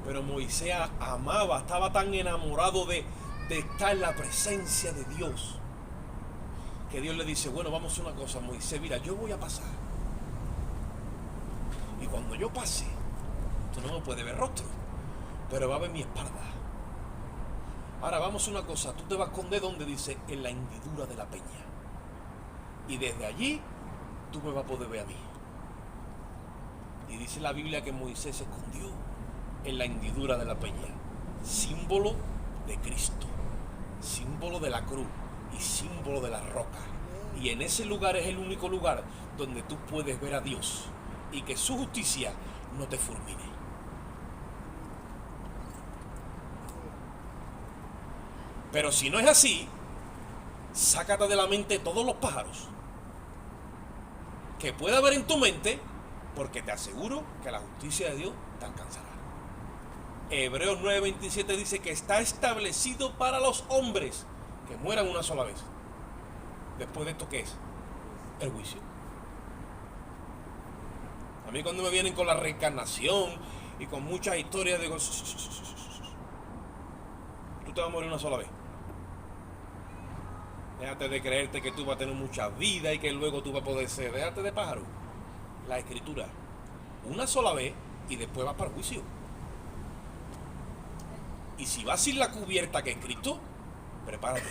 Pero Moisés amaba, estaba tan enamorado de estar en la presencia de Dios, que Dios le dice: bueno, vamos a hacer una cosa, Moisés, mira, yo voy a pasar. Y cuando yo pase, tú no me puedes ver rostro, pero va a ver mi espalda. Ahora vamos a hacer una cosa, tú te vas a esconder donde dice: en la hendidura de la peña. Y desde allí tú me vas a poder ver a mí. Y dice la Biblia que Moisés se escondió en la hendidura de la peña, símbolo de Cristo, símbolo de la cruz y símbolo de la roca. Y en ese lugar es el único lugar donde tú puedes ver a Dios y que su justicia no te fulmine. Pero si no es así, sácate de la mente todos los pájaros que pueda haber en tu mente, porque te aseguro que la justicia de Dios te alcanzará. Hebreos 9:27 dice que está establecido para los hombres que mueran una sola vez. Después de esto, ¿qué es? El juicio. A mí cuando me vienen con la reencarnación y con muchas historias, digo: tú te vas a morir una sola vez. Déjate de creerte que tú vas a tener mucha vida y que luego tú vas a poder ser. Déjate de pájaro. La escritura, una sola vez y después vas para el juicio. Y si vas sin la cubierta que es Cristo, prepárate.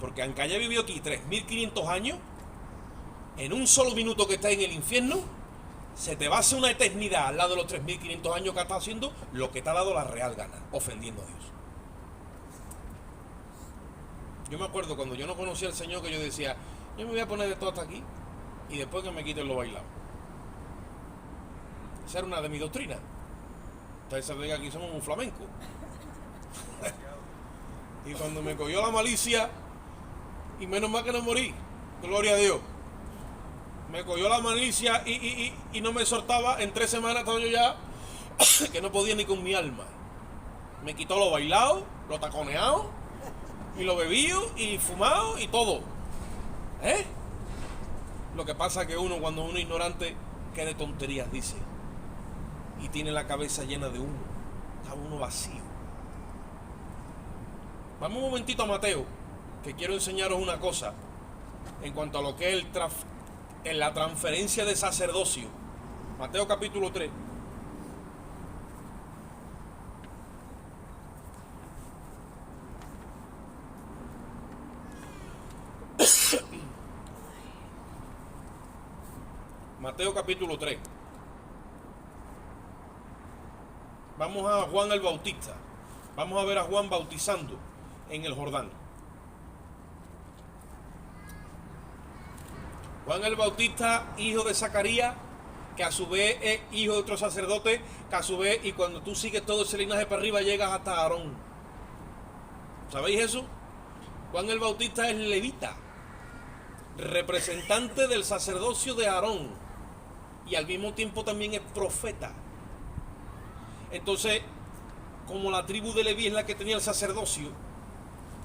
Porque aunque haya vivido aquí 3.500 años, en un solo minuto que estás en el infierno, se te va a hacer una eternidad al lado de los 3.500 años que estás haciendo lo que te ha dado la real gana, ofendiendo a Dios. Yo me acuerdo cuando yo no conocía al Señor, que yo decía: yo me voy a poner de todo hasta aquí y después que me quiten lo bailado. Esa era una de mis doctrinas. Ustedes saben que aquí somos un flamenco. Y cuando me cogió la malicia, y menos mal que no morí, gloria a Dios, Me cogió la malicia y no me soltaba. En 3 semanas estaba yo ya que no podía ni con mi alma. Me quitó lo bailado, lo taconeado, y lo bebido, y fumado, y todo. Lo que pasa es que uno, cuando uno es ignorante, qué de tonterías dice. Y tiene la cabeza llena de humo. Está uno vacío. Vamos un momentito a Mateo, que quiero enseñaros una cosa en cuanto a lo que es en la transferencia de sacerdocio. Mateo capítulo 3. Mateo capítulo 3. Vamos a Juan el Bautista. Vamos a ver a Juan bautizando en el Jordán. Juan el Bautista, hijo de Zacarías, que a su vez es hijo de otro sacerdote, que a su vez, y cuando tú sigues todo ese linaje para arriba, llegas hasta Aarón. ¿Sabéis eso? Juan el Bautista es levita, representante del sacerdocio de Aarón, y al mismo tiempo también es profeta. Entonces, como la tribu de Leví es la que tenía el sacerdocio,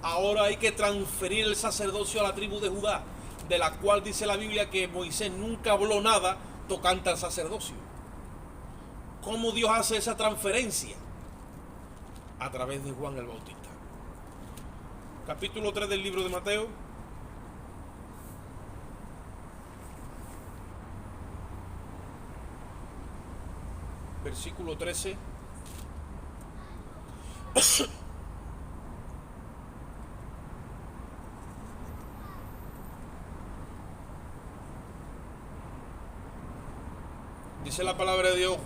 ahora hay que transferir el sacerdocio a la tribu de Judá, de la cual dice la Biblia que Moisés nunca habló nada tocante al sacerdocio. ¿Cómo Dios hace esa transferencia? A través de Juan el Bautista. Capítulo 3 del libro de Mateo. Versículo 13. Dice la palabra de Dios,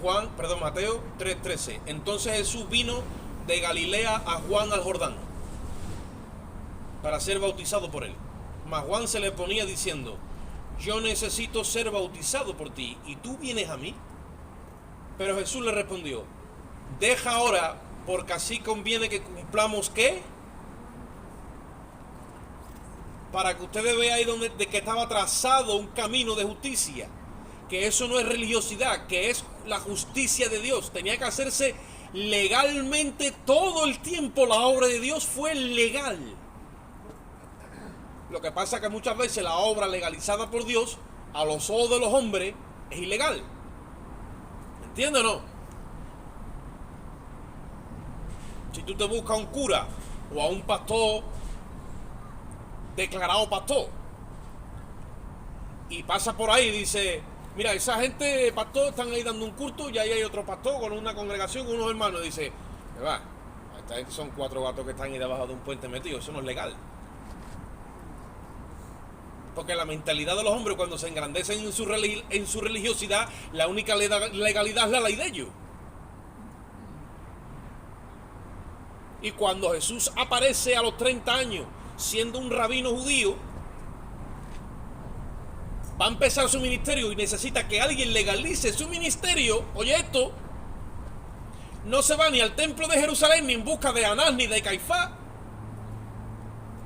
Mateo 3:13. Entonces Jesús vino de Galilea a Juan al Jordán para ser bautizado por él. Mas Juan se le ponía diciendo: yo necesito ser bautizado por ti, y tú vienes a mí. Pero Jesús le respondió: deja ahora, porque así conviene que cumplamos ¿qué? Para que ustedes vean ahí de que estaba trazado un camino de justicia, que eso no es religiosidad, que es la justicia de Dios. Tenía que hacerse legalmente todo el tiempo. La obra de Dios fue legal. Lo que pasa es que muchas veces la obra legalizada por Dios, a los ojos de los hombres, es ilegal. ¿Entiendes o no? Si tú te buscas a un cura o a un pastor declarado pastor y pasa por ahí y dice: mira, esa gente, pastor, están ahí dando un culto, y ahí hay otro pastor con una congregación, con unos hermanos, y dice: esta gente son 4 gatos que están ahí debajo de un puente metidos, eso no es legal. Porque la mentalidad de los hombres, cuando se engrandecen en su religiosidad, la única legalidad es la ley de ellos. Y cuando Jesús aparece a los 30 años siendo un rabino judío, va a empezar su ministerio y necesita que alguien legalice su ministerio. Oye esto, no se va ni al templo de Jerusalén ni en busca de Anás ni de Caifás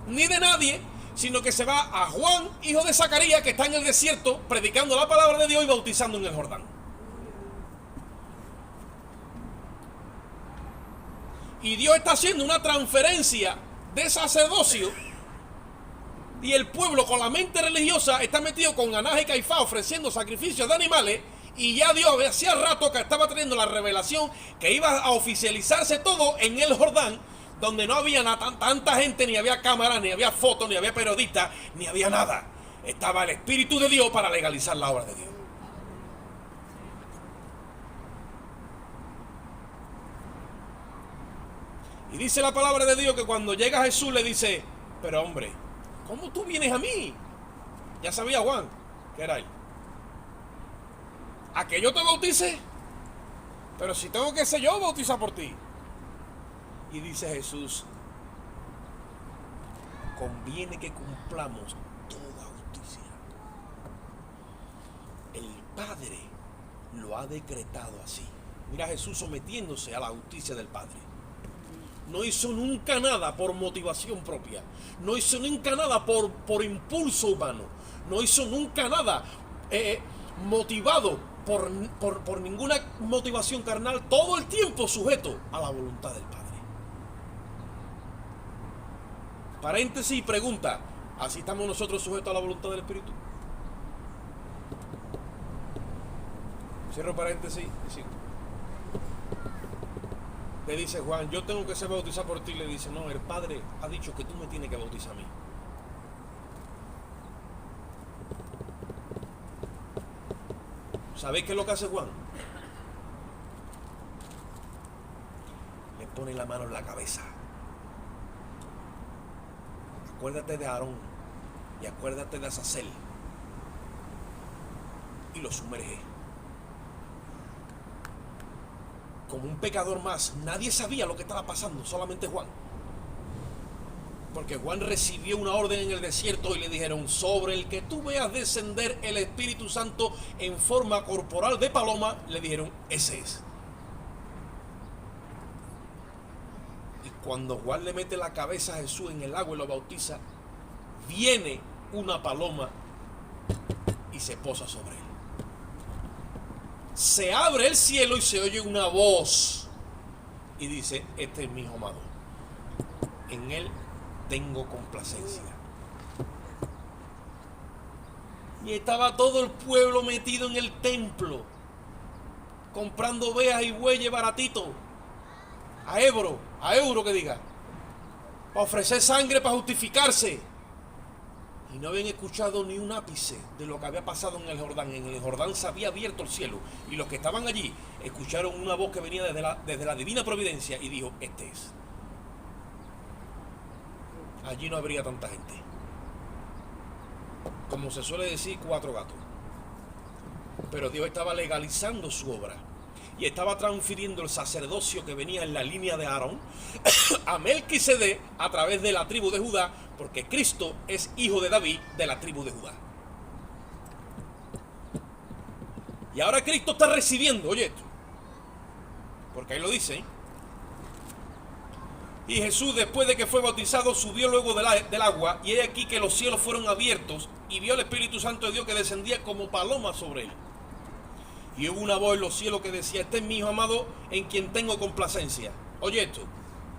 ni de nadie, sino que se va a Juan, hijo de Zacarías, que está en el desierto predicando la palabra de Dios y bautizando en el Jordán. Y Dios está haciendo una transferencia de sacerdocio, y el pueblo con la mente religiosa está metido con Anás y Caifás ofreciendo sacrificios de animales, y ya Dios hacía rato que estaba teniendo la revelación que iba a oficializarse todo en el Jordán, donde no había tanta gente, ni había cámaras, ni había fotos, ni había periodistas, ni había nada. Estaba el Espíritu de Dios para legalizar la obra de Dios. Y dice la palabra de Dios que cuando llega Jesús le dice: pero hombre, ¿cómo tú vienes a mí? Ya sabía Juan que era él. ¿A que yo te bautice? Pero si tengo que ser yo bautizar por ti. Y dice Jesús: conviene que cumplamos toda justicia. El Padre lo ha decretado así. Mira, Jesús sometiéndose a la justicia del Padre. No hizo nunca nada por motivación propia. No hizo nunca nada por impulso humano. No hizo nunca nada motivado por ninguna motivación carnal, todo el tiempo sujeto a la voluntad del Padre. Paréntesis y pregunta: ¿así estamos nosotros sujetos a la voluntad del Espíritu? Cierro paréntesis y sigo. Le dice Juan: yo tengo que ser bautizado por ti. Le dice: no, el Padre ha dicho que tú me tienes que bautizar a mí. ¿Sabéis qué es lo que hace Juan? Le pone la mano en la cabeza. Acuérdate de Aarón y acuérdate de Azazel, y lo sumerge. Como un pecador más. Nadie sabía lo que estaba pasando, solamente Juan. Porque Juan recibió una orden en el desierto y le dijeron: sobre el que tú veas descender el Espíritu Santo en forma corporal de paloma, le dijeron: ese es. Y cuando Juan le mete la cabeza a Jesús en el agua y lo bautiza, viene una paloma y se posa sobre él. Se abre el cielo y se oye una voz y dice: este es mi hijo amado, en él tengo complacencia. Y estaba todo el pueblo metido en el templo, comprando ovejas y bueyes baratitos, a euro que diga, para ofrecer sangre, para justificarse. Y no habían escuchado ni un ápice de lo que había pasado en el Jordán. En el Jordán se había abierto el cielo, y los que estaban allí escucharon una voz que venía desde la divina providencia y dijo: este es. Allí no habría tanta gente. Como se suele decir, 4 gatos. Pero Dios estaba legalizando su obra y estaba transfiriendo el sacerdocio que venía en la línea de Aarón a Melquisedec a través de la tribu de Judá, porque Cristo es hijo de David, de la tribu de Judá. Y ahora Cristo está recibiendo, oye esto, porque ahí lo dice, ¿eh? Y Jesús, después de que fue bautizado, subió luego del agua, y he aquí que los cielos fueron abiertos, y vio el Espíritu Santo de Dios que descendía como paloma sobre él. Y hubo una voz en los cielos que decía: este es mi hijo amado, en quien tengo complacencia. Oye esto,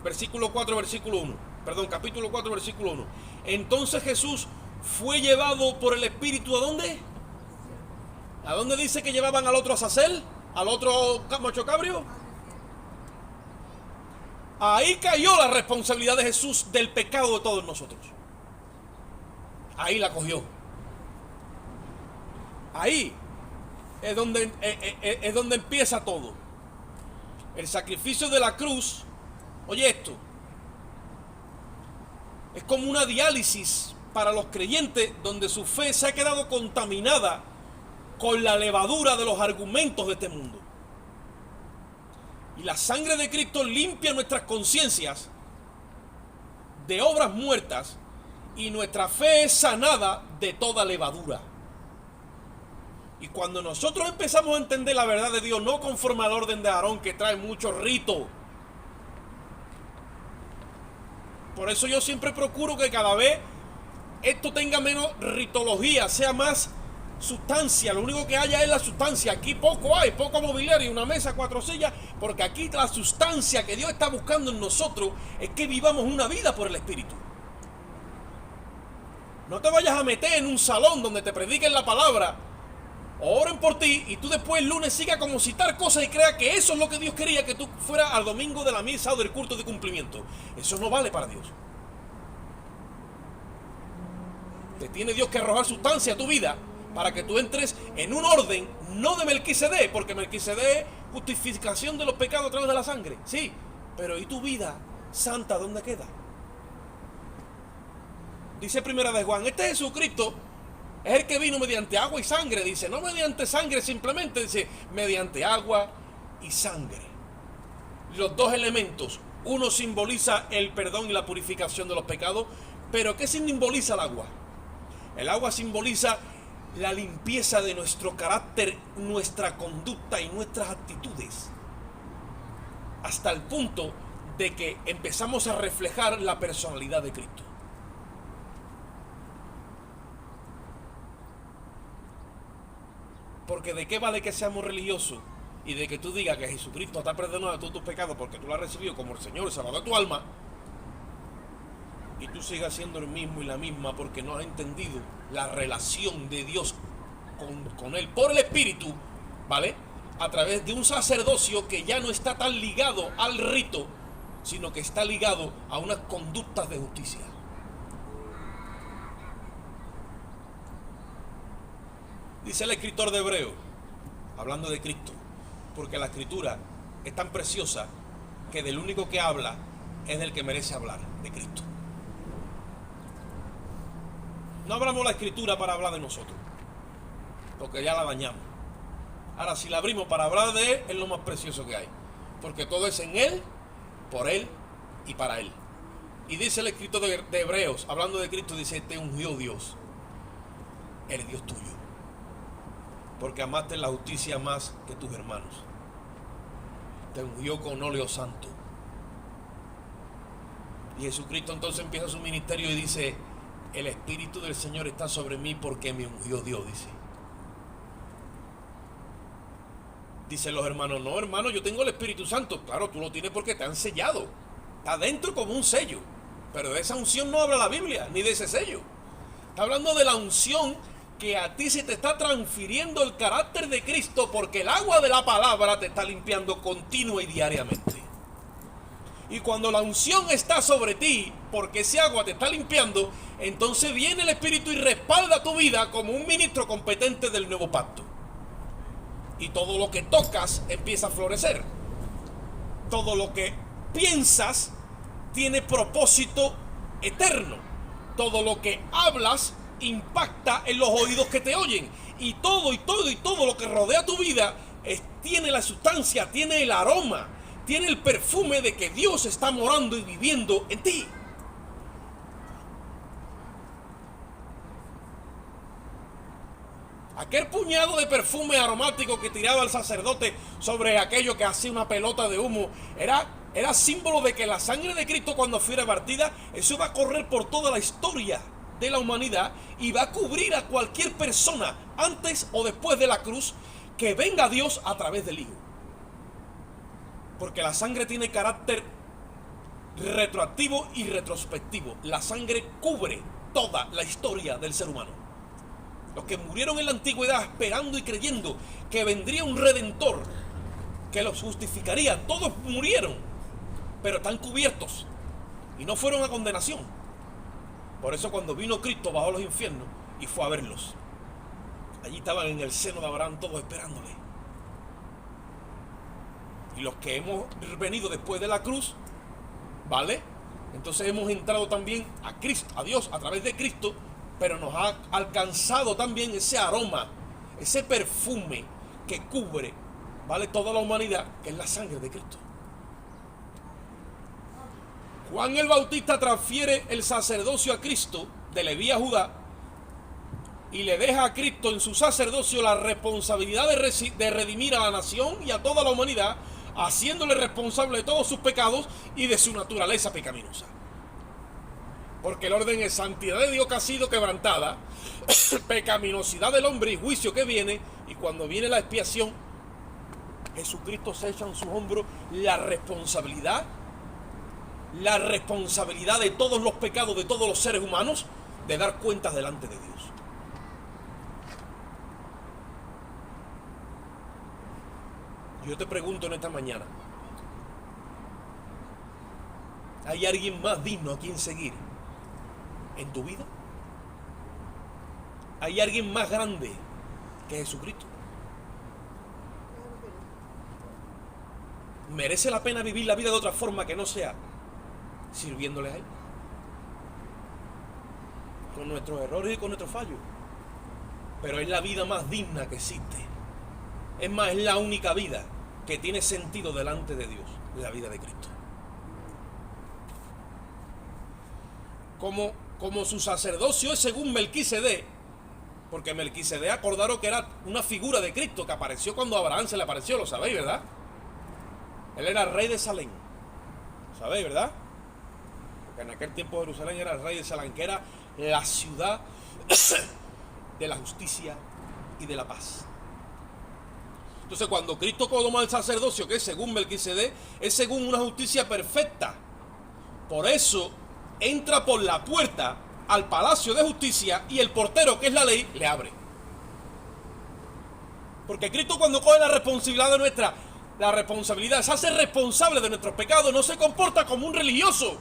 versículo 4, versículo 1. Perdón, capítulo 4, versículo 1. Entonces Jesús fue llevado por el Espíritu, ¿a dónde? ¿A dónde dice que llevaban al otro Azazel? ¿Al otro macho cabrio? Ahí cayó la responsabilidad de Jesús del pecado de todos nosotros. Ahí la cogió. Ahí es donde empieza todo. El sacrificio de la cruz, oye esto, es como una diálisis para los creyentes, donde su fe se ha quedado contaminada con la levadura de los argumentos de este mundo. Y la sangre de Cristo limpia nuestras conciencias de obras muertas, y nuestra fe es sanada de toda levadura. Y cuando nosotros empezamos a entender la verdad de Dios, no conforme al orden de Aarón, que trae mucho rito. Por eso yo siempre procuro que cada vez esto tenga menos ritología, sea más sustancia. Lo único que haya es la sustancia. Aquí poco hay, poco mobiliario, una mesa, 4 sillas, porque aquí la sustancia que Dios está buscando en nosotros es que vivamos una vida por el Espíritu. No te vayas a meter en un salón donde te prediquen la palabra, oren por ti, y tú después el lunes sigas como citar cosas y creas que eso es lo que Dios quería que tú fueras al domingo de la misa o del culto de cumplimiento. Eso no vale para Dios. Te tiene Dios que arrojar sustancia a tu vida para que tú entres en un orden, no de Melquisedec, porque Melquisedec es justificación de los pecados a través de la sangre, sí, pero ¿y tu vida santa dónde queda? Dice primera de Juan: este Jesucristo es el que vino mediante agua y sangre. Dice, no mediante sangre simplemente, dice mediante agua y sangre. Los dos elementos, uno simboliza el perdón y la purificación de los pecados, pero ¿qué simboliza el agua? El agua simboliza la limpieza de nuestro carácter, nuestra conducta y nuestras actitudes, hasta el punto de que empezamos a reflejar la personalidad de Cristo. Porque de qué vale que seamos religiosos y de que tú digas que Jesucristo te ha perdonado de todos tus pecados porque tú lo has recibido como el Señor, el Salvador de tu alma, y tú sigas siendo el mismo y la misma porque no has entendido la relación de Dios con Él por el Espíritu, ¿vale? A través de un sacerdocio que ya no está tan ligado al rito, sino que está ligado a unas conductas de justicia. Dice el escritor de Hebreos, hablando de Cristo, porque la escritura es tan preciosa que del único que habla es del que merece hablar, de Cristo. No abramos la escritura para hablar de nosotros, porque ya la dañamos. Ahora, si la abrimos para hablar de Él, es lo más precioso que hay, porque todo es en Él, por Él y para Él. Y dice el escritor de Hebreos, hablando de Cristo, dice: te ungió Dios, el Dios tuyo, porque amaste la justicia más que tus hermanos. Te ungió con óleo santo. Y Jesucristo entonces empieza su ministerio y dice: el Espíritu del Señor está sobre mí porque me ungió Dios, dice. Dicen los hermanos: no, hermano, yo tengo el Espíritu Santo. Claro, tú lo tienes porque te han sellado. Está dentro como un sello. Pero de esa unción no habla la Biblia, ni de ese sello. Está hablando de la unción que a ti se te está transfiriendo el carácter de Cristo, porque el agua de la palabra te está limpiando continua y diariamente. Y cuando la unción está sobre ti, porque ese agua te está limpiando, entonces viene el Espíritu y respalda tu vida como un ministro competente del nuevo pacto. Y todo lo que tocas empieza a florecer. Todo lo que piensas tiene propósito eterno. Todo lo que hablas impacta en los oídos que te oyen. Y todo lo que rodea tu vida tiene la sustancia, tiene el aroma, tiene el perfume de que Dios está morando y viviendo en ti. Aquel puñado de perfume aromático que tiraba el sacerdote sobre aquello que hacía una pelota de humo era símbolo de que la sangre de Cristo, cuando fuera vertida, eso va a correr por toda la historia de la humanidad y va a cubrir a cualquier persona antes o después de la cruz que venga a Dios a través del Hijo. Porque la sangre tiene carácter retroactivo y retrospectivo. La sangre cubre toda la historia del ser humano. Los que murieron en la antigüedad esperando y creyendo que vendría un redentor que los justificaría, todos murieron, pero están cubiertos y no fueron a condenación. Por eso cuando vino Cristo bajó a los infiernos y fue a verlos. Allí estaban en el seno de Abraham todos esperándole. Y los que hemos venido después de la cruz, ¿vale? Entonces hemos entrado también a Cristo, a Dios a través de Cristo, pero nos ha alcanzado también ese aroma, ese perfume que cubre, ¿vale?, toda la humanidad, que es la sangre de Cristo. Juan el Bautista transfiere el sacerdocio a Cristo de Leví a Judá y le deja a Cristo en su sacerdocio la responsabilidad de redimir a la nación y a toda la humanidad, haciéndole responsable de todos sus pecados y de su naturaleza pecaminosa. Porque el orden es santidad de Dios que ha sido quebrantada, pecaminosidad del hombre y juicio que viene, y cuando viene la expiación, Jesucristo se echa en sus hombros la responsabilidad de todos los pecados de todos los seres humanos, de dar cuentas delante de Dios. Yo te pregunto en esta mañana, ¿hay alguien más digno a quien seguir en tu vida? ¿Hay alguien más grande que Jesucristo? ¿Merece la pena vivir la vida de otra forma que no sea sirviéndole a Él? Con nuestros errores y con nuestros fallos. Pero es la vida más digna que existe. Es más, es la única vida que tiene sentido delante de Dios, la vida de Cristo. Como su sacerdocio es según Melquisedec, porque Melquisedec, acordaros que era una figura de Cristo que apareció cuando a Abraham se le apareció, lo sabéis, ¿verdad? Él era rey de Salem, ¿sabéis, verdad? Porque en aquel tiempo Jerusalén era el rey de Salem, que era la ciudad de la justicia y de la paz. Entonces, cuando Cristo toma el sacerdocio, que es según Melquisedec, es según una justicia perfecta. Por eso, entra por la puerta al palacio de justicia y el portero, que es la ley, le abre. Porque Cristo, cuando coge la responsabilidad se hace responsable de nuestros pecados, no se comporta como un religioso.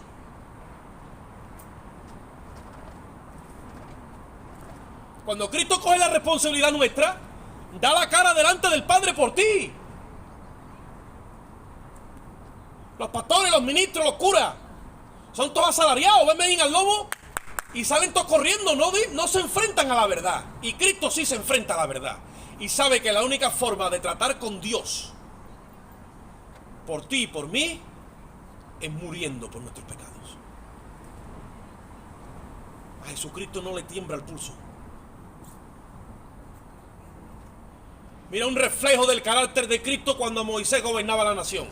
Cuando Cristo coge la responsabilidad nuestra, da la cara delante del Padre por ti. Los pastores, los ministros, los curas, son todos asalariados, ven venir al lobo y salen todos corriendo, no se enfrentan a la verdad. Y Cristo sí se enfrenta a la verdad. Y sabe que la única forma de tratar con Dios, por ti y por mí, es muriendo por nuestros pecados. A Jesucristo no le tiembla el pulso. Mira un reflejo del carácter de Cristo cuando Moisés gobernaba la nación.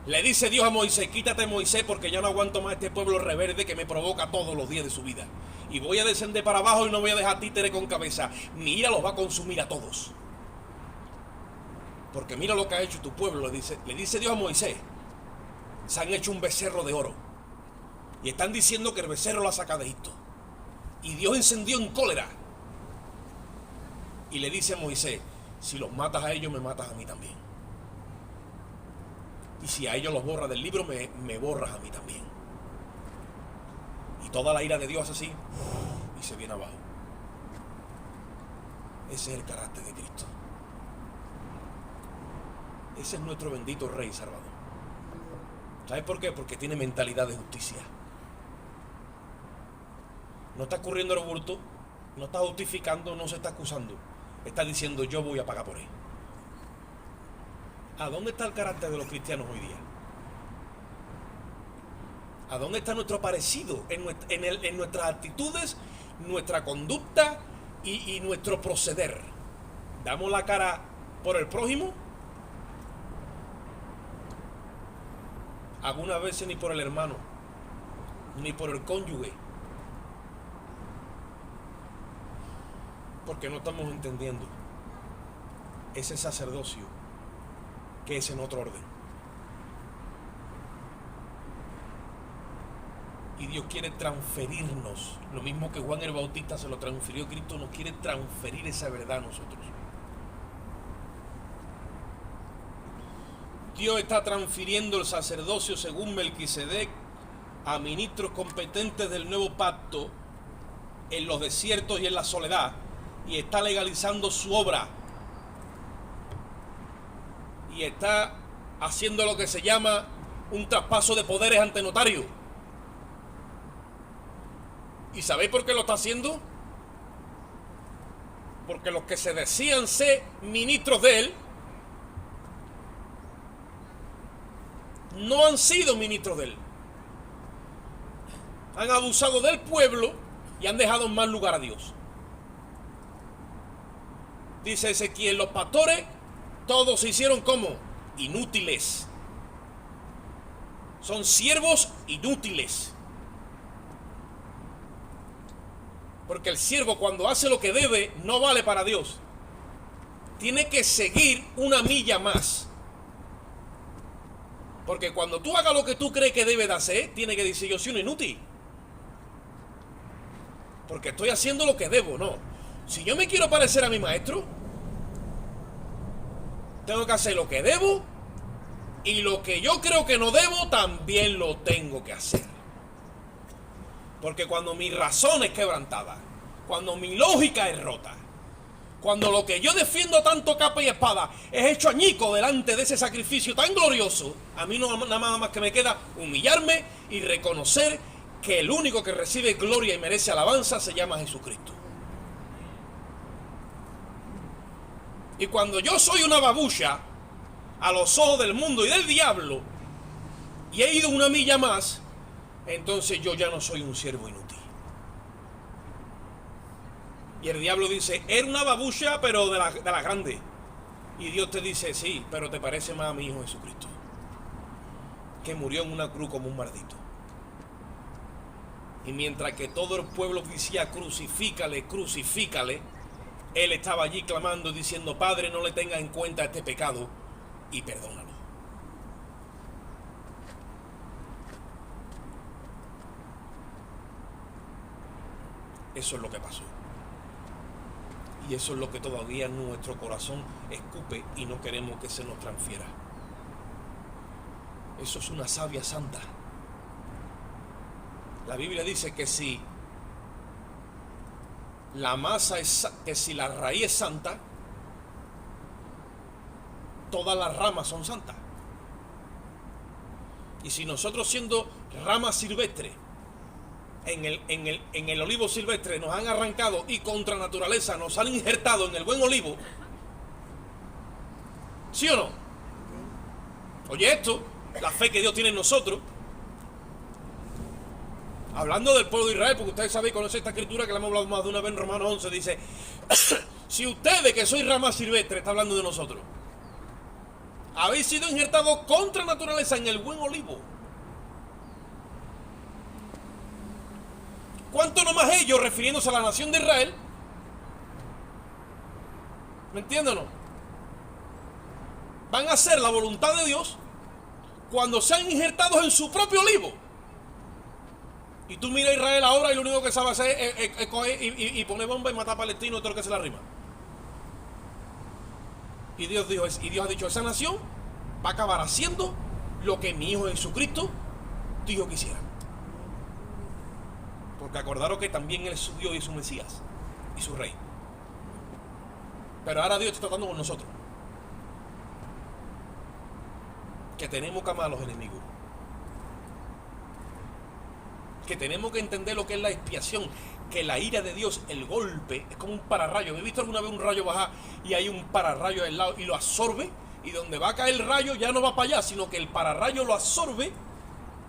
Le dice Dios a Moisés: quítate, Moisés, porque ya no aguanto más este pueblo rebelde que me provoca todos los días de su vida. Y voy a descender para abajo y no voy a dejar títere con cabeza. Mi ira los va a consumir a todos. Porque mira lo que ha hecho tu pueblo, le dice Dios a Moisés. Se han hecho un becerro de oro. Y están diciendo que el becerro la saca de Egipto. Y Dios encendió en cólera. Y le dice a Moisés: si los matas a ellos, me matas a mí también. Y si a ellos los borras del libro, me borras a mí también. Y toda la ira de Dios así, y se viene abajo. Ese es el carácter de Cristo. Ese es nuestro bendito Rey Salvador. ¿Sabes por qué? Porque tiene mentalidad de justicia. No está ocurriendo el bulto, no está justificando, no se está acusando. Está diciendo: yo voy a pagar por él. ¿A dónde está el carácter de los cristianos hoy día? ¿A dónde está nuestro parecido? En nuestras actitudes, nuestra conducta y nuestro proceder. ¿Damos la cara por el prójimo? Algunas veces ni por el hermano, ni por el cónyuge. Porque no estamos entendiendo ese sacerdocio que es en otro orden. Y Dios quiere transferirnos, lo mismo que Juan el Bautista se lo transfirió, Cristo nos quiere transferir esa verdad a nosotros. Dios está transfiriendo el sacerdocio según Melquisedec a ministros competentes del nuevo pacto en los desiertos y en la soledad, y está legalizando su obra y está haciendo lo que se llama un traspaso de poderes ante notario. ¿Y sabéis por qué lo está haciendo? Porque los que se decían ser ministros de él no han sido ministros de él. Han abusado del pueblo y han dejado en mal lugar a Dios. Dice Ezequiel: los pastores todos se hicieron como inútiles. Son siervos inútiles. Porque el siervo, cuando hace lo que debe, no vale para Dios. Tiene que seguir una milla más. Porque cuando tú hagas lo que tú crees que debe de hacer, tiene que decir: yo soy un inútil. Porque estoy haciendo lo que debo, no. Si yo me quiero parecer a mi maestro, tengo que hacer lo que debo, y lo que yo creo que no debo, también lo tengo que hacer. Porque cuando mi razón es quebrantada, cuando mi lógica es rota, cuando lo que yo defiendo tanto capa y espada es hecho añico delante de ese sacrificio tan glorioso, a mí no nada más que me queda humillarme y reconocer que el único que recibe gloria y merece alabanza se llama Jesucristo. Y cuando yo soy una babucha a los ojos del mundo y del diablo, y he ido una milla más, entonces yo ya no soy un siervo inútil. Y el diablo dice: era una babucha, pero de la grande. Y Dios te dice: sí, pero te parece más a mi Hijo Jesucristo, que murió en una cruz como un maldito. Y mientras que todo el pueblo decía: crucifícale, crucifícale, Él estaba allí clamando, diciendo: Padre, no le tengas en cuenta este pecado y perdónalo. Eso es lo que pasó. Y eso es lo que todavía nuestro corazón escupe y no queremos que se nos transfiera. Eso es una savia santa. La Biblia dice que si la masa que si la raíz es santa, todas las ramas son santas. Y si nosotros, siendo ramas silvestres, en el olivo silvestre nos han arrancado y contra naturaleza nos han injertado en el buen olivo, ¿sí o no? Oye esto, la fe que Dios tiene en nosotros. Hablando del pueblo de Israel, porque ustedes saben, conoce esta escritura que la hemos hablado más de una vez en Romanos 11, dice: si ustedes, que sois ramas silvestres, está hablando de nosotros, habéis sido injertados contra naturaleza en el buen olivo, ¿cuánto no más ellos, refiriéndose a la nación de Israel? ¿Me entienden o no? Van a hacer la voluntad de Dios cuando sean injertados en su propio olivo. Y tú miras a Israel ahora y lo único que sabe hacer es coger y poner bomba y matar a palestinos y todo lo que se le arrima. Y Dios ha dicho: esa nación va a acabar haciendo lo que mi Hijo Jesucristo dijo que hiciera. Porque acordaros que también Él es su Dios y su Mesías y su Rey. Pero ahora Dios está tratando con nosotros, que tenemos que amar a los enemigos, que tenemos que entender lo que es la expiación, que la ira de Dios, el golpe, es como un pararrayo. ¿He visto alguna vez un rayo bajar y hay un pararrayo al lado y lo absorbe? Y donde va a caer el rayo ya no va para allá, sino que el pararrayo lo absorbe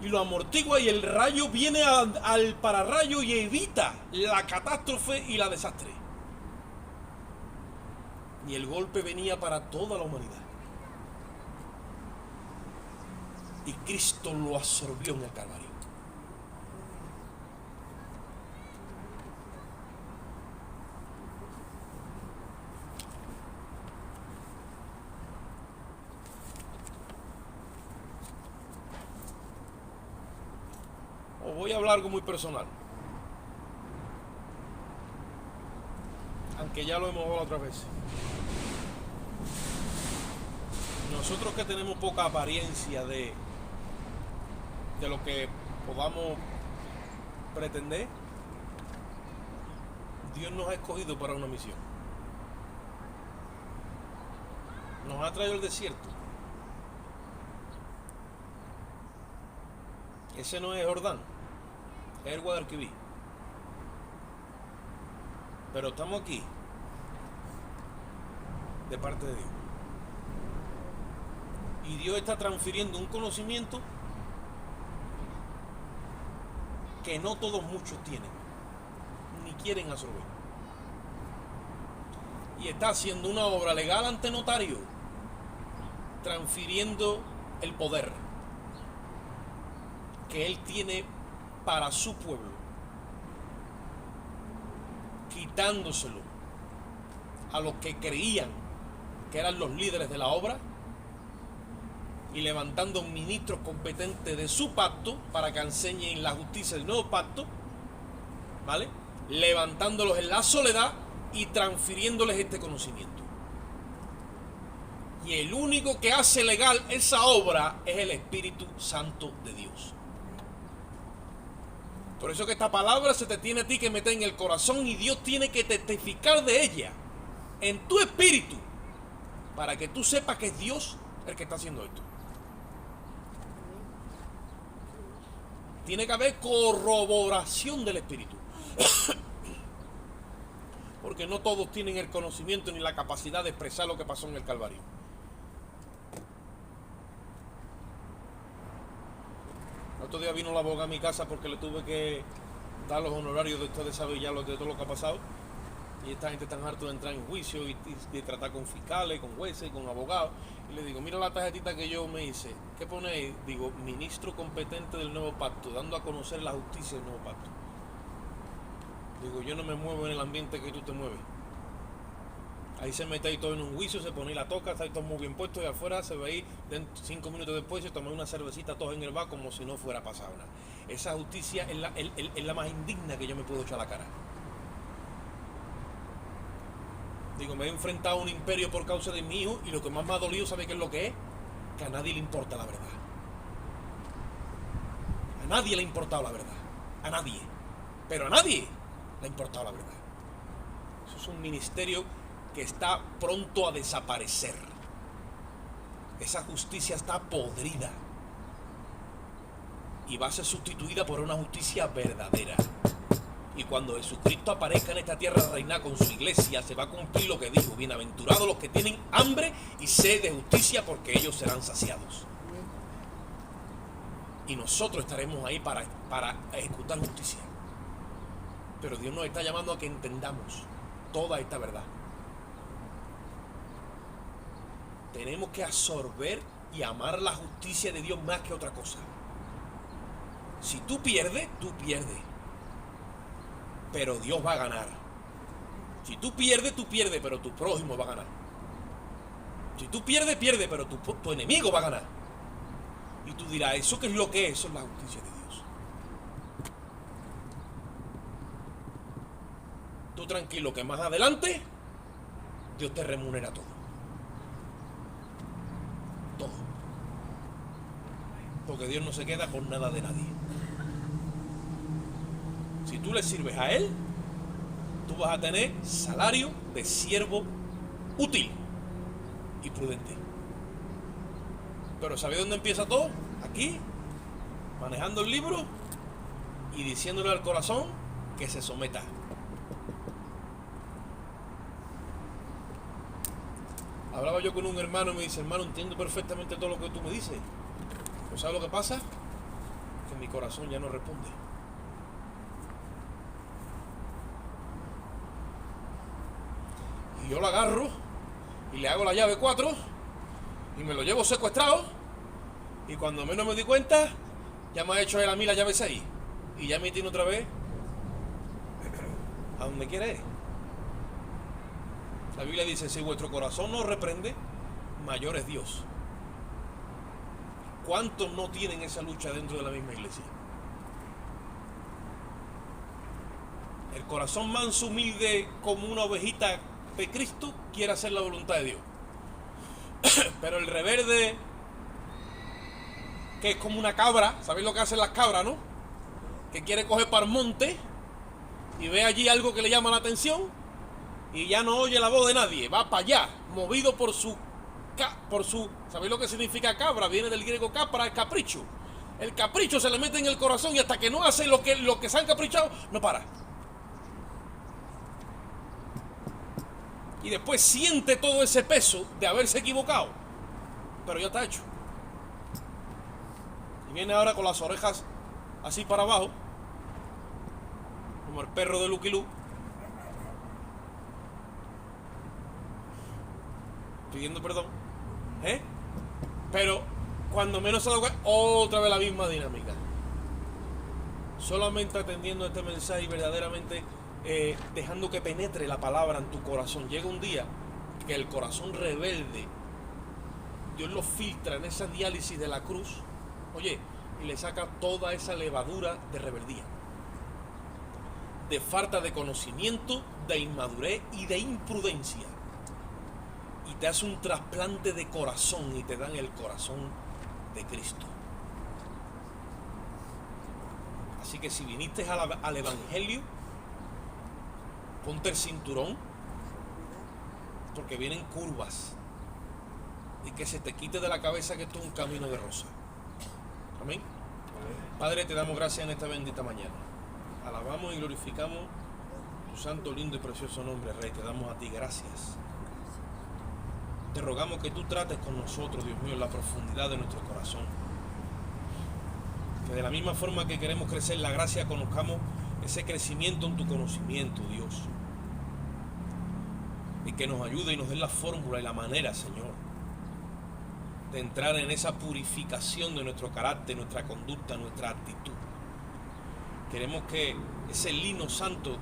y lo amortigua, y el rayo viene al pararrayo y evita la catástrofe y la desastre. Y el golpe venía para toda la humanidad. Y Cristo lo absorbió en el Calvario. Os voy a hablar algo muy personal, aunque ya lo hemos hablado otra vez. Nosotros que tenemos poca apariencia de lo que podamos pretender, Dios nos ha escogido para una misión. Nos ha traído al desierto. Ese no es Jordán, es el Guadalquivir. Pero estamos aquí de parte de Dios. Y Dios está transfiriendo un conocimiento que no todos muchos tienen, ni quieren absorber. Y está haciendo una obra legal ante notario, transfiriendo el poder que Él tiene para su pueblo, quitándoselo a los que creían que eran los líderes de la obra y levantando ministros competentes de su pacto para que enseñen la justicia del nuevo pacto, ¿vale? Levantándolos en la soledad y transfiriéndoles este conocimiento. Y el único que hace legal esa obra es el Espíritu Santo de Dios. Por eso que esta palabra se te tiene a ti que meter en el corazón, y Dios tiene que testificar de ella en tu espíritu para que tú sepas que es Dios el que está haciendo esto. Tiene que haber corroboración del espíritu. Porque no todos tienen el conocimiento ni la capacidad de expresar lo que pasó en el Calvario. El otro día vino la abogada a mi casa porque le tuve que dar los honorarios de ustedes saben ya de todo lo que ha pasado. Y esta gente tan harto de entrar en juicio y tratar con fiscales, con jueces, con abogados. Y le digo: mira la tarjetita que yo me hice. ¿Qué pone ahí? Digo: ministro competente del nuevo pacto, dando a conocer la justicia del nuevo pacto. Digo: yo no me muevo en el ambiente que tú te mueves. Ahí se mete ahí todo en un juicio, se pone la toca, está ahí todo muy bien puesto y afuera se ve ahí 5 minutos después se toma una cervecita todos en el bar como si no fuera pasado nada. Esa justicia es la más indigna que yo me puedo echar a la cara. Digo, me he enfrentado a un imperio por causa de mi hijo y lo que más me ha dolido, ¿sabe qué es lo que es? Que a nadie le importa la verdad. A nadie le ha importado la verdad. A nadie. Pero a nadie le ha importado la verdad. Eso es un ministerio que está pronto a desaparecer. Esa justicia está podrida y va a ser sustituida por una justicia verdadera. Y cuando Jesucristo aparezca en esta tierra a reinar con su iglesia, se va a cumplir lo que dijo: bienaventurados los que tienen hambre y sed de justicia, porque ellos serán saciados. Y nosotros estaremos ahí para ejecutar justicia. Pero Dios nos está llamando a que entendamos toda esta verdad. Tenemos que absorber y amar la justicia de Dios más que otra cosa. Si tú pierdes, pero Dios va a ganar. Si tú pierdes, pero tu prójimo va a ganar. Si tú pierdes, pero tu enemigo va a ganar. Y tú dirás, ¿eso qué es lo que es? Eso es la justicia de Dios. Tú tranquilo que más adelante Dios te remunera todo. Todo. Porque Dios no se queda con nada de nadie. Si tú le sirves a Él, tú vas a tener salario de siervo útil y prudente. Pero ¿sabes dónde empieza todo? Aquí, manejando el libro y diciéndole al corazón que se someta. Hablaba yo con un hermano y me dice: hermano, entiendo perfectamente todo lo que tú me dices. ¿Pero sabes lo que pasa? Que mi corazón ya no responde. Y yo lo agarro y le hago la llave 4 y me lo llevo secuestrado, y cuando menos me di cuenta ya me ha hecho él a mí la llave 6 y ya me tiene otra vez a donde quiere. La Biblia dice: si vuestro corazón no reprende, mayor es Dios. ¿Cuántos no tienen esa lucha dentro de la misma iglesia? El corazón manso, humilde como una ovejita de Cristo, quiere hacer la voluntad de Dios. Pero el reverde, que es como una cabra, ¿sabéis lo que hacen las cabras, no? Que quiere coger para el monte y ve allí algo que le llama la atención y ya no oye la voz de nadie, va para allá, movido por su ¿sabéis lo que significa cabra? Viene del griego capra, es capricho. El capricho se le mete en el corazón y hasta que no hace lo que se han caprichado, no para. Y después siente todo ese peso de haberse equivocado, pero ya está hecho. Y viene ahora con las orejas así para abajo, como el perro de Lucky Luke, pidiendo perdón, pero cuando menos se da cuenta, otra vez la misma dinámica. Solamente atendiendo este mensaje y verdaderamente dejando que penetre la palabra en tu corazón. Llega un día que el corazón rebelde, Dios lo filtra en esa diálisis de la cruz, oye, y le saca toda esa levadura de rebeldía, de falta de conocimiento, de inmadurez y de imprudencia, y te hace un trasplante de corazón y te dan el corazón de Cristo. Así que si viniste al Evangelio, ponte el cinturón, porque vienen curvas, y que se te quite de la cabeza que esto es un camino de rosa. Amén. Padre, te damos gracias en esta bendita mañana. Alabamos y glorificamos tu santo, lindo y precioso nombre, Rey. Te damos a ti gracias. Te rogamos que tú trates con nosotros, Dios mío, en la profundidad de nuestro corazón. Que de la misma forma que queremos crecer en la gracia, conozcamos ese crecimiento en tu conocimiento, Dios. Y que nos ayude y nos dé la fórmula y la manera, Señor, de entrar en esa purificación de nuestro carácter, nuestra conducta, nuestra actitud. Queremos que ese lino santo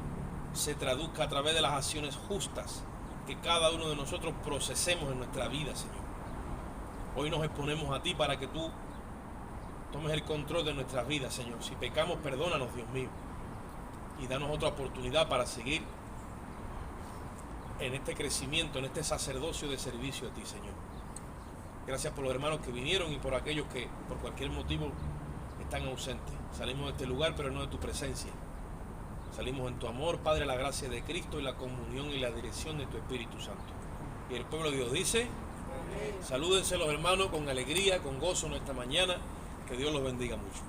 se traduzca a través de las acciones justas que cada uno de nosotros procesemos en nuestra vida, Señor. Hoy nos exponemos a ti para que tú tomes el control de nuestras vidas, Señor. Si pecamos, perdónanos, Dios mío, y danos otra oportunidad para seguir en este crecimiento, en este sacerdocio de servicio a ti, Señor. Gracias por los hermanos que vinieron y por aquellos que por cualquier motivo están ausentes. Salimos de este lugar, pero no de tu presencia. Salimos en tu amor, Padre, la gracia de Cristo y la comunión y la dirección de tu Espíritu Santo. Y el pueblo de Dios dice: amén. Salúdense los hermanos con alegría, con gozo en esta mañana. Que Dios los bendiga mucho.